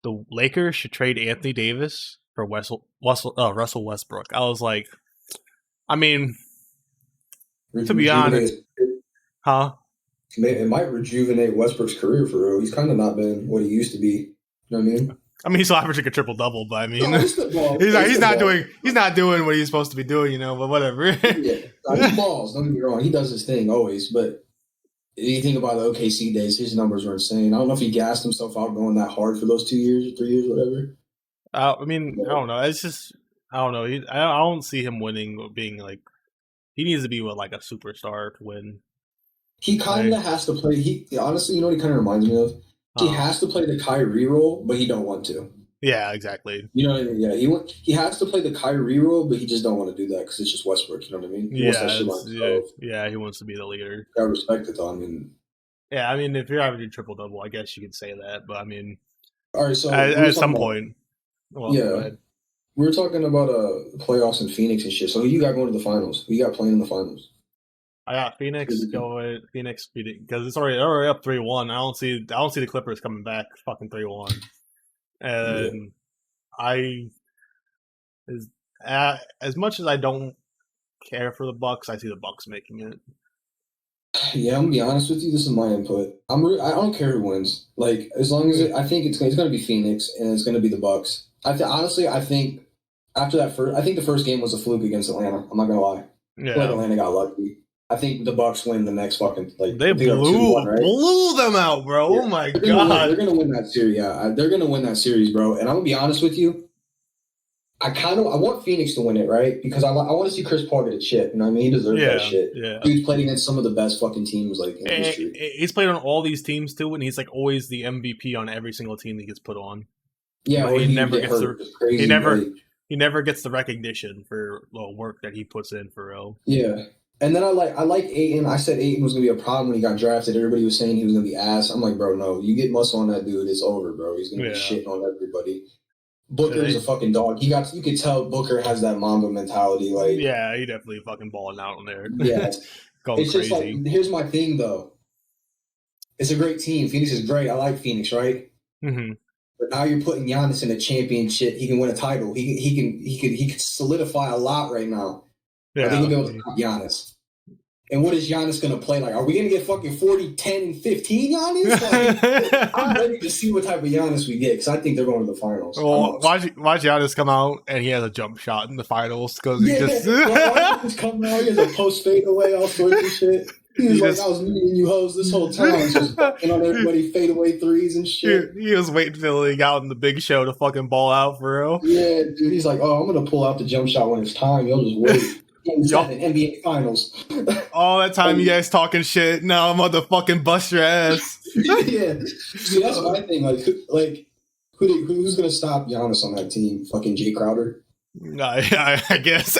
The Lakers should trade Anthony Davis for Russell Westbrook. I was like, I mean, to be honest, huh?
It might rejuvenate Westbrook's career for real. He's kind of not been what he used to be. You know what I mean?
I mean, he's still averaging a triple double, but I mean,
No,
he's not doing what he's supposed to be doing, you know. But whatever.
Yeah, he balls. Don't get me wrong. He does his thing always, but you think about the OKC days, his numbers were insane. I don't know if he gassed himself out going that hard for those 2 years or 3 years, whatever.
I mean, I don't know. It's just, I don't know. I don't see him winning or being like, he needs to be with like a superstar to win.
He kind of has to play. Honestly, you know what he kind of reminds me of? He has to play the Kyrie role, but he don't want to.
Yeah, exactly.
You know what I mean? Yeah, he has to play the Kyrie role, but he just don't want to do that because it's just Westbrook. You know what I mean? He wants that shit on himself.
Yeah, he wants to be the leader.
I respect it though. I mean,
yeah, I mean, if you're averaging triple double, I guess you could say that. But I mean,
all right. So
at some point, well,
yeah, we were talking about playoffs in Phoenix and shit. So who you got going to the finals? Who you got playing in the finals?
I got Phoenix going. Phoenix beating because it's already up 3-1. I don't see the Clippers coming back fucking 3-1. And as much as I don't care for the Bucks, I see the Bucks making it.
Yeah, I'm gonna be honest with you. This is my input. I don't care who wins. Like as long as I think it's gonna be Phoenix and it's gonna be the Bucks. Honestly, I think after that I think the first game was a fluke against Atlanta. I'm not gonna lie.
Yeah,
I feel like Atlanta got lucky. I think the Bucks win the next fucking like
they blew them out, bro. Yeah. Oh my god,
they're gonna win that series. Yeah, they're gonna win that series, bro. And I'm gonna be honest with you. I want Phoenix to win it, right? Because I want to see Chris Paul get a chip. You know what I mean? He deserves that shit.
Yeah.
Dude's played against some of the best fucking teams like in history.
He's played on all these teams too, and he's like always the MVP on every single team he gets put on.
Yeah,
but he never gets he never gets the recognition for the work that he puts in for real.
Yeah. And then I like Ayton. I said Ayton was gonna be a problem when he got drafted. Everybody was saying he was gonna be ass. I'm like, bro, no. You get muscle on that dude, it's over, bro. He's gonna be shitting on everybody. Booker's a fucking dog. You could tell Booker has that Mamba mentality. Like,
yeah, he definitely fucking balling out on there.
Yeah,
going
it's
crazy.
Just like, here's my thing though. It's a great team. Phoenix is great. I like Phoenix, right?
Mm-hmm.
But now you're putting Giannis in a championship. He can win a title. He can solidify a lot right now. Yeah, I think he'll be able to stop Giannis. And what is Giannis going to play like? Are we going to get fucking 40, 10, and 15 Giannis? Like, I'm ready to see what type of Giannis we get because I think they're going to the finals.
Well, watch Giannis come out and he has a jump shot in the finals because he just
watch come out. He has a post fade away, all sorts of shit. He was like, I was meeting you hoes this whole time, just fucking on everybody fade away threes and shit.
He was waiting till he got in the big show to fucking ball out for real.
Yeah, dude. He's like, oh, I'm going to pull out the jump shot when it's time. You'll just wait. NBA Finals.
All that time you guys talking shit. Now I'm about to fucking bust your ass.
Yeah. See, that's my thing. Like Who's gonna stop Giannis on that team? Fucking Jay Crowder.
I guess.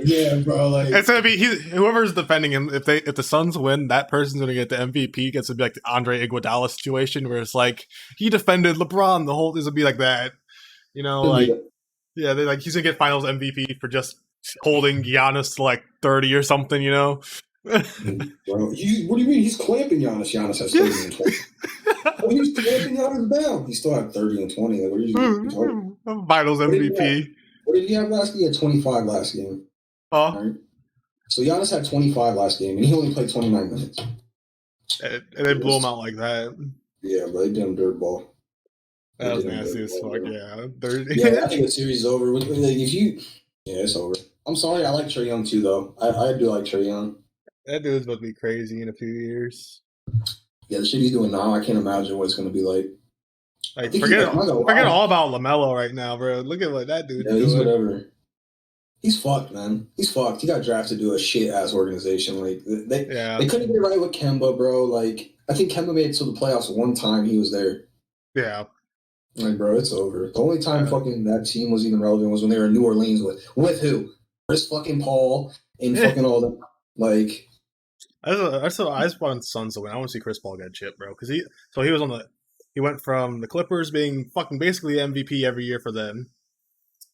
Yeah, bro. Like,
It's gonna be whoever's defending him. If the Suns win, that person's gonna get the MVP. Gets to be like the Andre Iguodala situation, where it's like he defended LeBron the whole. This would be like that,
it'll be
like yeah, they like he's gonna get Finals MVP for just holding Giannis to like 30 or something,
bro. What do you mean? He's clamping Giannis. Giannis has 30 and 20. Oh, he's clamping Giannis down. He still had 30 and 20. Like, what are you talking?
Finals
What did he have?
MVP.
What did he have last game? He had 25 last game.
Huh?
All right. So Giannis had 25 last game, and he only played 29 minutes.
And they blew him out like that.
Yeah, bro. They did him dirt ball.
That was nasty as fuck. Yeah,
Yeah, I think the series is over. Like, it's over. I'm sorry. I like Trae Young too, though. I do like Trae Young.
that dude's about to be crazy in a few years.
Yeah, the shit he's doing now, I can't imagine what it's going to be like.
Like forget all about LaMelo right now, bro. Look at what that dude's doing.
He's whatever. He's fucked, man. He's fucked. He got drafted to a shit ass organization. Like they couldn't get it right with Kemba, bro. Like I think Kemba made it to the playoffs one time he was there.
Yeah.
Like, bro, it's over. The only time fucking that team was even relevant was when they were in New Orleans with who? Chris fucking Paul and fucking all them. Like
I just want Suns to win. I want to see Chris Paul get chipped, bro. Because he went from the Clippers being fucking basically MVP every year for them.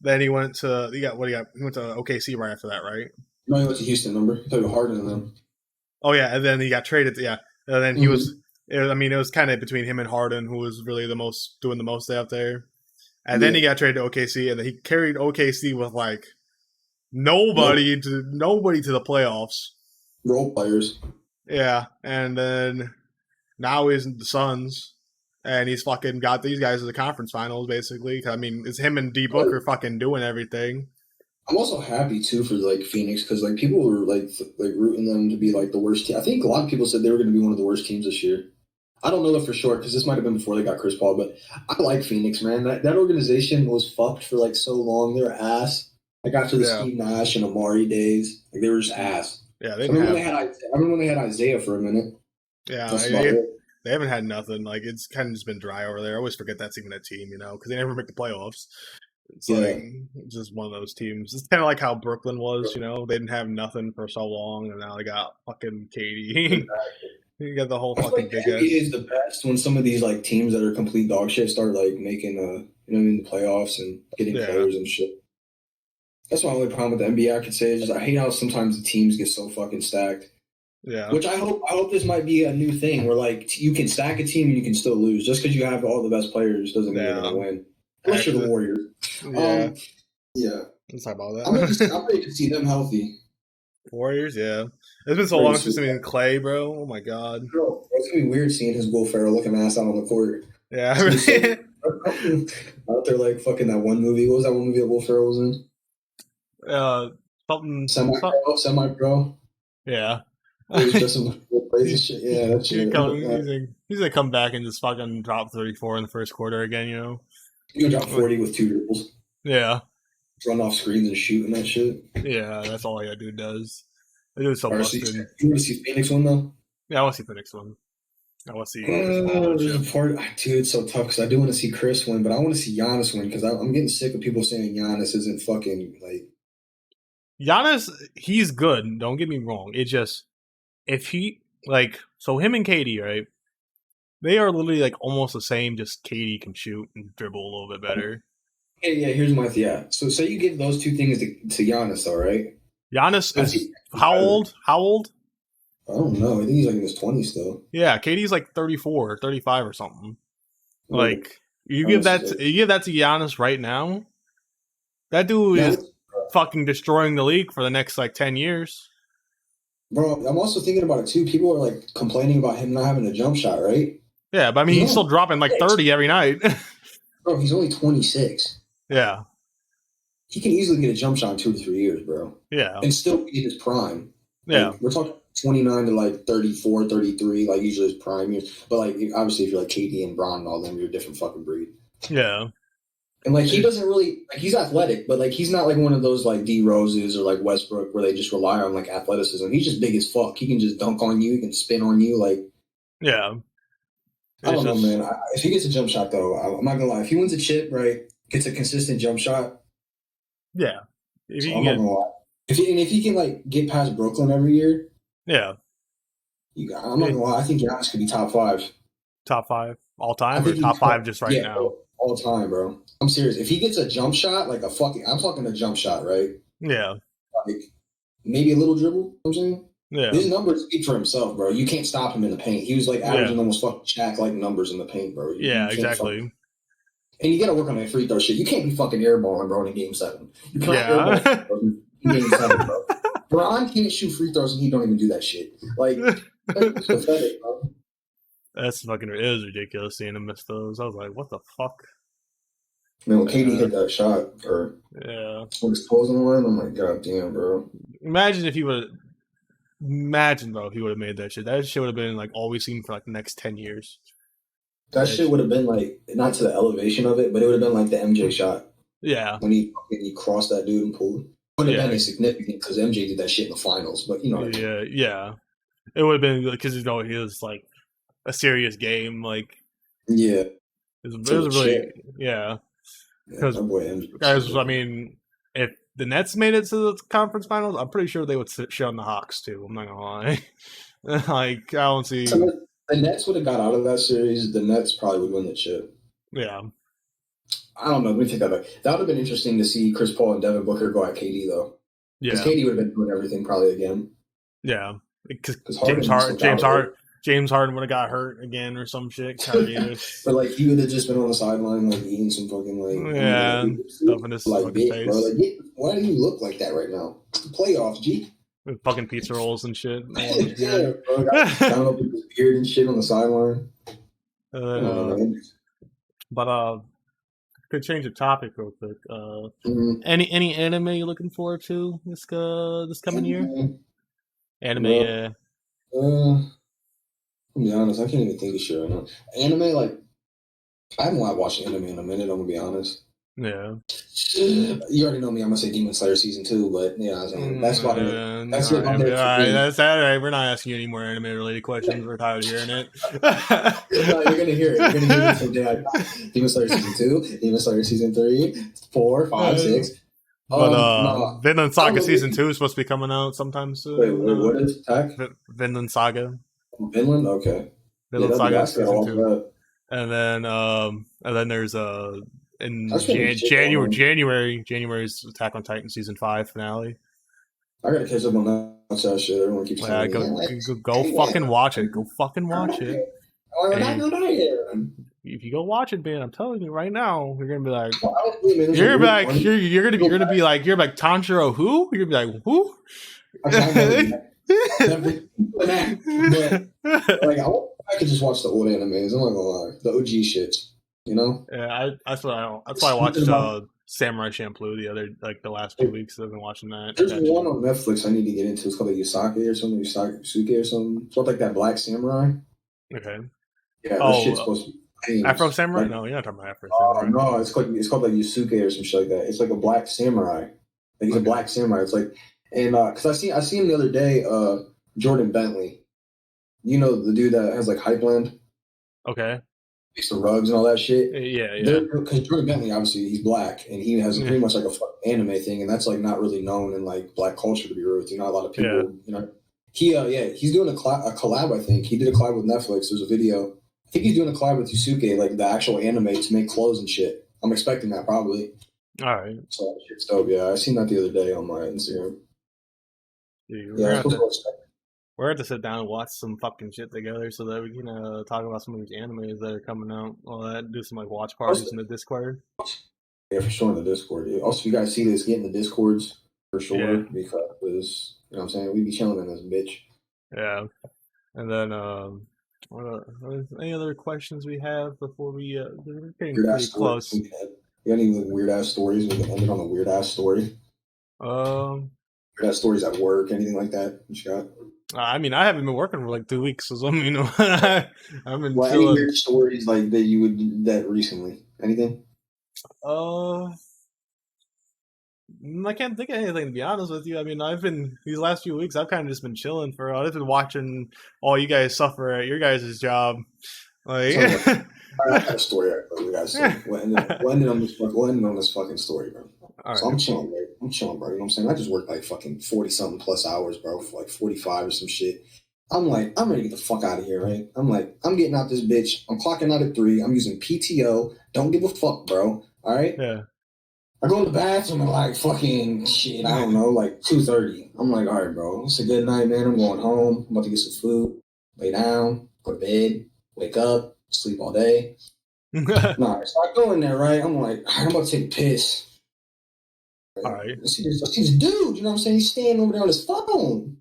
Then he went to he went to OKC right after that, right?
No, he went to Houston. Remember, he played with Harden and them.
Oh yeah, and then he got traded. Yeah, and then he was. It was kind of between him and Harden, who was really doing the most out there. And then he got traded to OKC, and then he carried OKC with like nobody to the playoffs.
Role players.
Yeah, and then now he's in the Suns, and he's fucking got these guys in the conference finals, basically. I mean, it's him and D Booker fucking doing everything.
I'm also happy too for like Phoenix because like people were like rooting them to be like the worst team. I think a lot of people said they were going to be one of the worst teams this year. I don't know that for sure because this might have been before they got Chris Paul, but I like Phoenix, man. That organization was fucked for like so long. They were ass. Like after the Steve Nash and Amari days, like they were just ass.
Yeah,
I remember when they had Isaiah for a minute.
Yeah, they haven't had nothing. Like it's kind of just been dry over there. I always forget that's even a team, because they never make the playoffs. It's like it's just one of those teams. It's kind of like how Brooklyn was. They didn't have nothing for so long, and now they got fucking KD. You got the whole fucking big ass.
NBA is the best when some of these like teams that are complete dog shit start like making the playoffs and getting players and shit. That's my only problem with the NBA. I could say is just I hate how sometimes the teams get so fucking stacked.
Yeah.
Which I hope this might be a new thing where like you can stack a team and you can still lose. Just because you have all the best players doesn't mean you're gonna win. Unless you're the Warriors.
Yeah.
Yeah.
Let's talk about that.
I'm ready to see them healthy.
Warriors, yeah. It's been so long since I've seen Clay, bro. Oh my god.
Bro, it's gonna be weird seeing his Will Ferrell looking ass out on the court.
Yeah.
Out there like fucking that one movie. What was that one movie that Will Ferrell was in?
Something
semi-pro.
Yeah.
Crazy shit. Yeah, that shit.
He's gonna come back and just fucking drop 34 in the first quarter again,
He's gonna drop 40 with 2 dribbles.
Yeah.
Run off screens and shoot and that shit.
Yeah, that's all that dude does. That dude's so busted.
You want to see Phoenix one though?
Yeah, I want to see Phoenix one. I want to see.
There's a part, dude. It's so tough because I do want to see Chris win, but I want to see Giannis win because I'm getting sick of people saying Giannis isn't fucking like.
Giannis, he's good. Don't get me wrong. It's just if he him and KD, right? They are literally like almost the same. Just KD can shoot and dribble a little bit better.
Yeah. Here's my So say you give those two things to Giannis, all right?
Giannis is how old? How old?
I don't know. I think he's like in his 20s still.
Yeah, KD's like 34 or 35 or something. Like you give that to Giannis right now, that dude is fucking destroying the league for the next like 10 years.
Bro, I'm also thinking about it too. People are like complaining about him not having a jump shot, right?
Yeah, but I mean he's still dropping like 30 every night.
Bro, he's only 26.
Yeah.
He can easily get a jump shot in 2 to 3 years, bro.
Yeah.
And still be in his prime.
Yeah.
Like, we're talking 29 to like 34, 33, like usually his prime years. But like obviously if you're like KD and Bron and all them, you're a different fucking breed.
Yeah.
And like he doesn't really like he's athletic, but like he's not like one of those like D Roses or like Westbrook where they just rely on like athleticism. He's just big as fuck. He can just dunk on you, he can spin on you, like
yeah.
I
It's
don't know, man.
just
If he gets a jump shot, though, I'm not gonna lie. If he wins a chip, right, gets a consistent jump shot,
yeah. If you
so
can
I'm not
get
gonna lie. If he can like get past Brooklyn every year,
yeah,
I'm not
it,
gonna lie. I think Giannis could be top five.
top five all
I
time or
think he
top five
could.
just right
Yeah,
now.
all time, bro. I'm serious. If he gets a jump shot, like a fucking, I'm talking a jump shot, right?
Yeah,
Like maybe a little dribble. You know what I'm saying
yeah,
his numbers speak for himself, bro. You can't stop him in the paint. He was like
yeah,
averaging almost fucking Shaq like numbers in the paint, bro. You
yeah.
can't fuck.
Exactly.
And you got to work on that free throw shit. You can't be fucking airballing, bro, in game seven. You cannot airball
Yeah.
in game seven, bro. Bron can't shoot free throws and he don't even do that shit. Like, that's pathetic, bro.
That's fucking. It was ridiculous seeing him miss those. I was like, what the fuck?
Man, when KD
Yeah,
hit that shot or
yeah.
when his toes on the line, I'm like, God damn, bro.
Imagine if he would. Imagine though if he would have made that shit. That shit would have been like all we've seen for like the next 10 years.
That
That
shit would have been like, not to the elevation of it, but it would have been like the MJ shot
yeah,
when he crossed that dude and pulled. Would have
yeah,
been insignificant because MJ did that shit in the finals, but you know what I mean.
yeah, yeah. It would have been because you know he was like a serious game. Like
Yeah,
it
to
was
the
really
chip.
yeah.
Yeah,
Because
that boy MJ was
guys, I
stupid.
mean, if the Nets made it to the conference finals, I'm pretty sure they would shit on the Hawks too. I'm not gonna lie. Like I don't see.
So the Nets would have got out of that series. The Nets probably would win the chip.
Yeah,
I don't know. Let me take that back. That would have been interesting to see Chris Paul and Devin Booker go at KD though, because
yeah,
KD would have been doing everything probably again.
yeah. Because
Because Harden slipped out of it.
James Harden would have got hurt again or some shit. Kyrie
But
is
like he would have just been on the sideline, like eating some fucking like I don't even know
yeah,
soup.
stuffing his
Like
fucking
bitch, bro.
face
Like why do you look like that right now? It's the playoffs, G.
with fucking pizza rolls and shit all over his
Yeah,
beard.
bro. Got down up with his beard and shit on the sideline.
And
Come
then,
on, man.
but could change the topic real quick.
Mm-hmm.
Any anime you looking forward to this coming year? Anime,
Bro,
yeah,
I'll be honest, I can't even think of shit right now. Anime, like I haven't watched anime in a minute. I'm gonna be honest.
yeah.
You already know me. I'm gonna say Demon Slayer season 2, but yeah, I'm saying that's about it. That's
All
it
right,
on there for me.
that's all right. We're not asking you any more anime related questions. We're tired of hearing it.
No, you're gonna hear it. You're gonna hear me from day I die. Demon Slayer season 2, Demon Slayer season 3, 4, 5, 6.
But
No,
Vinland
I don't
Saga
know.
season 2 is supposed to be coming out sometime soon.
Wait, what is Attack?
Vinland Saga,
Vinland? Okay. Yeah,
Vinland
that'd be. I
Saga
still gotta
season
watch
2,
that.
and then there's
I
in
just been shit going on.
January's Attack on Titan season 5 finale.
I gotta catch up on that shit. Everyone keeps
Yeah,
telling me, yeah, like,
go fucking watch it. Go fucking watch it.
we're not
And
gonna die here.
if you go watch it, man, I'm telling you right now, you're gonna be like,
Well, I don't know, man. There's a weird one.
you're gonna be like, Tanjiro who? You're gonna be like, who?
Actually, I'll never do that. I'll never do that. But like, I could just watch the old animes. I'm not gonna lie, the OG shit. You know,
Yeah, that's why I watched Samurai Champloo the last few weeks. I've been watching that.
there's one on Netflix I need to get into. It's called like Yusake or something, Yusuke or something. It's called like that Black Samurai.
Okay.
Yeah, this shit's
Oh,
supposed to be famous.
Afro Samurai?
Like,
No, you're not talking about Afro Samurai.
no, it's called like Yusuke or some shit like that. It's like a black samurai. Like he's a
Okay.
black samurai. It's like, and because I seen him the other day. Jordan Bentley, you know the dude that has like Hypeland,
Okay.
makes the rugs and all that shit.
Yeah, yeah.
Because Jordan Bentley, obviously, he's black and he has
Yeah.
pretty much like a anime thing, and that's like not really known in like black culture to be real with you. Not a lot of
Yeah.
people, you know. He's doing a collab. I think he did a collab with Netflix. There's a video. I think he's doing a collab with Yusuke, like the actual anime to make clothes and shit. I'm expecting that probably.
All right.
So that shit's dope. Yeah, I seen that the other day on my Instagram.
Dude,
Yeah, I'm supposed to watch that.
we're going to sit down and watch some fucking shit together so that we can talk about some of these animes that are coming out. All that, do some like watch parties in the Discord.
Yeah, for sure in the Discord. Yeah. Also, if you guys see this, get in the Discords for sure
Yeah.
because you know what I'm saying we be chilling in this bitch.
Yeah. And then any other questions we have before we're getting
Weird
pretty
ass stories.
close.
You got any like, weird ass stories? We can end it on a weird ass story.
Um,
Weird ass stories at work, anything like that. What you got?
I mean, I haven't been working for like 2 weeks, so I mean, I've been
Well, any
chilling.
weird stories like that you would that recently? Anything?
I can't think of anything to be honest with you. I mean, I've been these last few weeks. I've kind of just been chilling for. I've been watching all you guys suffer at your guys' job. Like,
So anyway, I got a story. We got a story. We'll end on this fucking story, bro.
all
So
right.
I'm chilling, bro. You know what I'm saying? I just worked like fucking 40 something plus hours, bro, for like 45 or some shit. I'm like, I'm ready to get the fuck out of here, right? I'm like, I'm getting out this bitch. I'm clocking out at 3. I'm using PTO. Don't give a fuck, bro. All right?
Yeah.
I go in the bathroom at like fucking shit, I don't know, like 2:30. I'm like, all right, bro, it's a good night, man. I'm going home. I'm about to get some food, lay down, go to bed, wake up, sleep all day. Nah, so I go in there, right? I'm like, I'm about to take a piss.
All right.
I see this dude, you know what I'm saying? He's standing over there on his phone.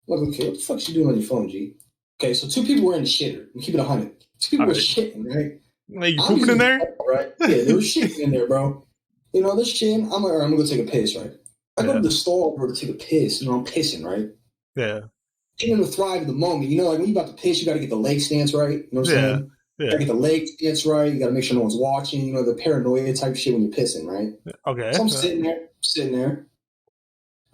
I'm like, okay, what the fuck you doing on your phone, G? Okay, so 2 people were in the shitter. We keep it 100. 2 people
All
were
right.
shitting, right?
Like, you
I'm
pooping in
using the
there?
phone, right? Yeah, there was shitting in there, bro. You know, this shit, I'm like, all right, I'm gonna go take a piss, right? I go to
Yeah.
the stall, bro, to take a piss. You know, I'm pissing, right?
Yeah.
Getting in the thrive of the moment. You know, like when you about to piss, you got to get the leg stance right. You know what I'm
Yeah.
saying? You got
Yeah.
to get the leg stance right. You got to make sure no one's watching. You know, the paranoia type shit when you're pissing, right?
Okay.
So I'm sitting there.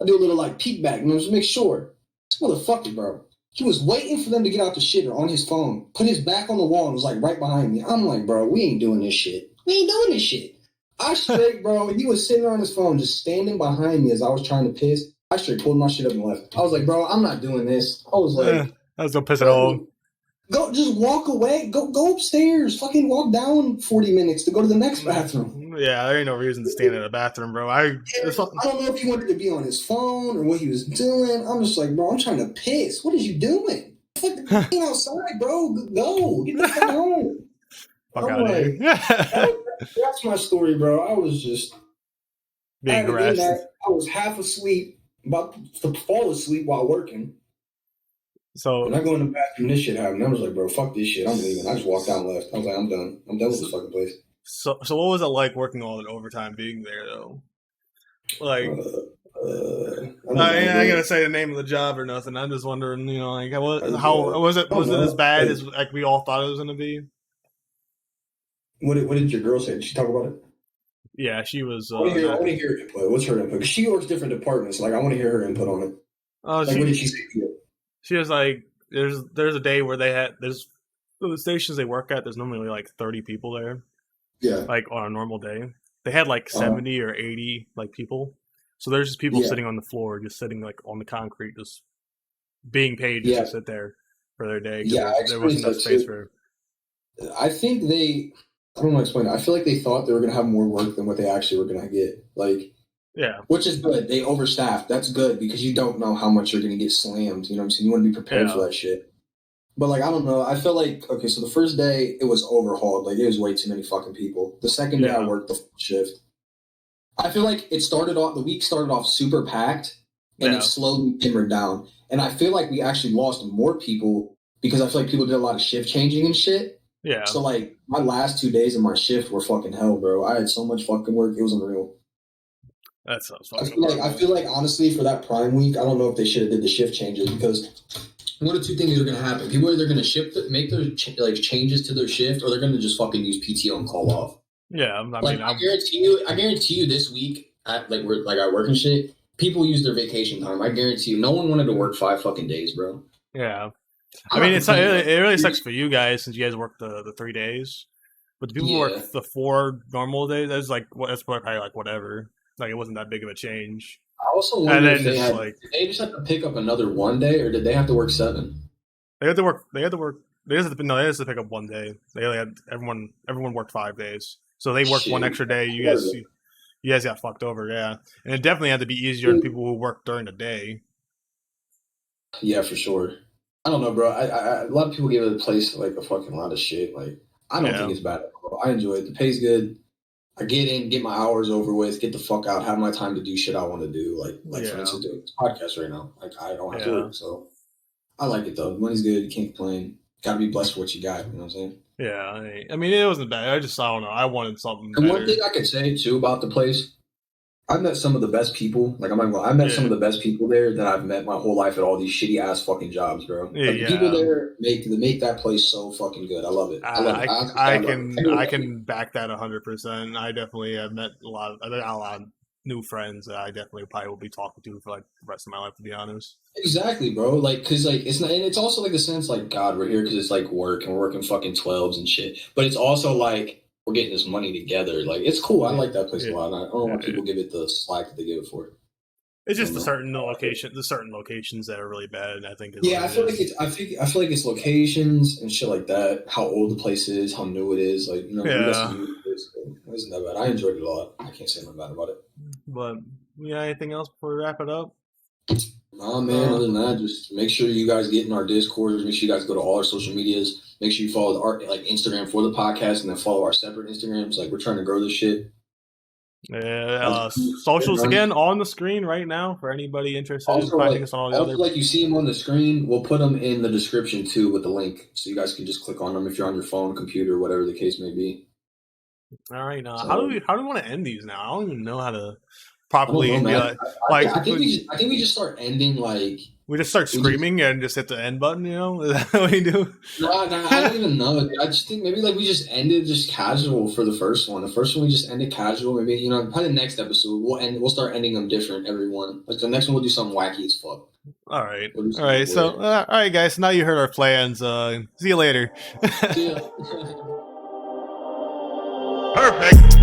I do a little like peek back, you know, just make sure. This motherfucker, bro. He was waiting for them to get out the shitter on his phone, put his back on the wall, and was like right behind me. I'm like, bro, we ain't doing this shit. We ain't doing this shit. I straight, bro, he was sitting there on his phone, just standing behind me as I was trying to piss. I straight pulled my shit up and left. I was like, bro, I'm not doing this. I was like,
I was gonna piss at
bro,
home.
go, just walk away. Go upstairs. Fucking walk down 40 minutes to go to the next bathroom.
Yeah, there ain't no reason to stand in a bathroom, bro.
I don't know if he wanted to be on his phone or what he was doing. I'm just like, bro, I'm trying to piss. What is you doing? Fuck outside, bro. Go. Get the fuck home.
Fuck
I'm
out of
like,
here.
that's my story, bro. I
Being
had a good
harassed.
night. I was half asleep, about to fall asleep while working.
So,
And I go in the bathroom, this shit happened. I was like, bro, fuck this shit. I'm leaving. I just walked out and left. I was like, I'm done. I'm done with this fucking place.
so what was it like working all the overtime being there though? Like,
I don't know,
I ain't
bro.
gonna say the name of the job or nothing. I'm just wondering, like, how
I
was it?
don't
Was it as
know.
bad
Like,
as like we all thought it was gonna be?
what did your girl say? Did she talk about it?
Yeah, she was.
I want to hear her input. What's her input? Because she works different departments. Like, I want to hear her input on it. Like, what did
She
she say to you?
she was like, there's a day where there's the stations they work at. There's normally like 30 people there,
Yeah.
like on a normal day. They had like
Uh-huh.
70 or 80 like people. So there's just people
Yeah.
sitting on the floor, just sitting like on the concrete, just being paid just to
Yeah.
sit there for their day because
Yeah. I
there wasn't
experienced
enough
that
space
too.
for.
I think I don't know how to explain it. I feel like they thought they were going to have more work than what they actually were going to get. Like,
Yeah,
which is good. They overstaffed. That's good because you don't know how much you're going to get slammed. You know what I'm saying? You want to be prepared for
yeah,
that shit. But like I don't know. I feel like okay. So the first day it was overhauled. Like it was way too many fucking people. The second day I
yeah,
worked the full shift. I feel like the week started off super packed, and it
yeah,
slowly dimmered down. And I feel like we actually lost more people because I feel like people did a lot of shift changing and shit.
yeah.
So like my last 2 days of my shift were fucking hell, bro. I had so much fucking work. It was unreal.
That sounds
I
fucking
feel like I
horrible.
feel like honestly for that prime week, I don't know if they should have did the shift changes because one of two things are going to happen. People are either going to make their changes to their shift, or they're going to just fucking use PTO and call off.
Yeah, I
Like
mean,
I guarantee you, this week at I work and shit. People use their vacation time. I guarantee you, no one wanted to work 5 fucking days, bro.
yeah. I
I'm
mean,
not complaining about
it really sucks
it.
for you guys since you guys work the 3 days. But the people who work
Yeah,
the 4 normal days, that's probably like whatever. Like it wasn't that big of a change.
I also
And
wonder if
then just like
did they just have to pick up another 1 day, or did they have to work 7?
they had to work. They had to work. They just no. They just had to pick up one day. They only had everyone worked 5 days. So they worked one
Shit,
extra day.
what
You guys got fucked over. Yeah, and it definitely had to be easier on
is it?
people who work during the day.
Yeah, for sure. I don't know, bro. A lot of people give the place like a fucking lot of shit. Like, I don't think
Yeah,
it's bad at all. I enjoy it. The pay's good. I get in, get my hours over with, get the fuck out, have my time to do shit I want to do. Like for
yeah,
instance, doing this podcast right now. Like, I don't have to
yeah,
work, so I like it though. The money's good. You can't complain. Got to be blessed for what you got. You know what I'm saying?
yeah. I mean, it wasn't bad. I don't know. I wanted something
And one thing
better.
I could say too about the place, I've met some of the best people. Like I'm not gonna lie, I've met some
Yeah,
of the best people there that I've met my whole life at all these shitty ass fucking jobs, bro.
yeah,
Like the people
yeah.
there make that place so fucking good. I love it. I love it. I honestly, I love it. I really
I
love it.
can back that 100%. I definitely have met a lot. I met a lot. new friends that I definitely probably will be talking to for like the rest of my life, to be honest.
Exactly, bro. Like, cause like it's not, and it's also like the sense like God, we're here because it's like work and we're working fucking 12s and shit. But it's also like we're getting this money together. Like, it's cool. I
Yeah,
like that place a
yeah,
lot. And I don't know why
yeah.
people give it the slack that they give it for it.
It's
I
just
don't know.
the certain locations that are really bad, and I think is what
Yeah, I
it
feel like
is.
it's. I feel like it's locations and shit like that. How old the place is, how new it is. Like, we got some
Yeah,
new place. So it wasn't that bad. I enjoyed it a lot. I can't say nothing bad about it.
but yeah, anything else before we wrap it up?
Nah, man.
Uh,
Other than that, just make sure you guys get in our Discord. Make sure you guys go to all our social medias. Make sure you follow our like Instagram for the podcast, and then follow our separate Instagrams. Like, we're trying to grow this shit.
yeah,
That's it,
socials
man.
again on the screen right now for anybody interested in
Also,
finding us on all the other.
like you see them on the screen, we'll put them in the description too with the link, so you guys can just click on them if you're on your phone, computer, whatever the case may be.
All right, now
So
how do we want to end these now? I don't even know how to
I don't know,
properly be
man.
like
I think we just start ending like
we just start
we just.
screaming and just hit the end button. You know, is that what we do?
Nah, I don't even know. I just think maybe like we just ended just casual for the first one. The first one we just ended casual. Maybe probably the next episode we'll start ending them different every one. Like the next one we'll do something wacky as fuck.
All right,
We'll do
all
something
right. So,
weird.
all right, guys. So now you heard our plans. See you later.
See ya.
Perfect.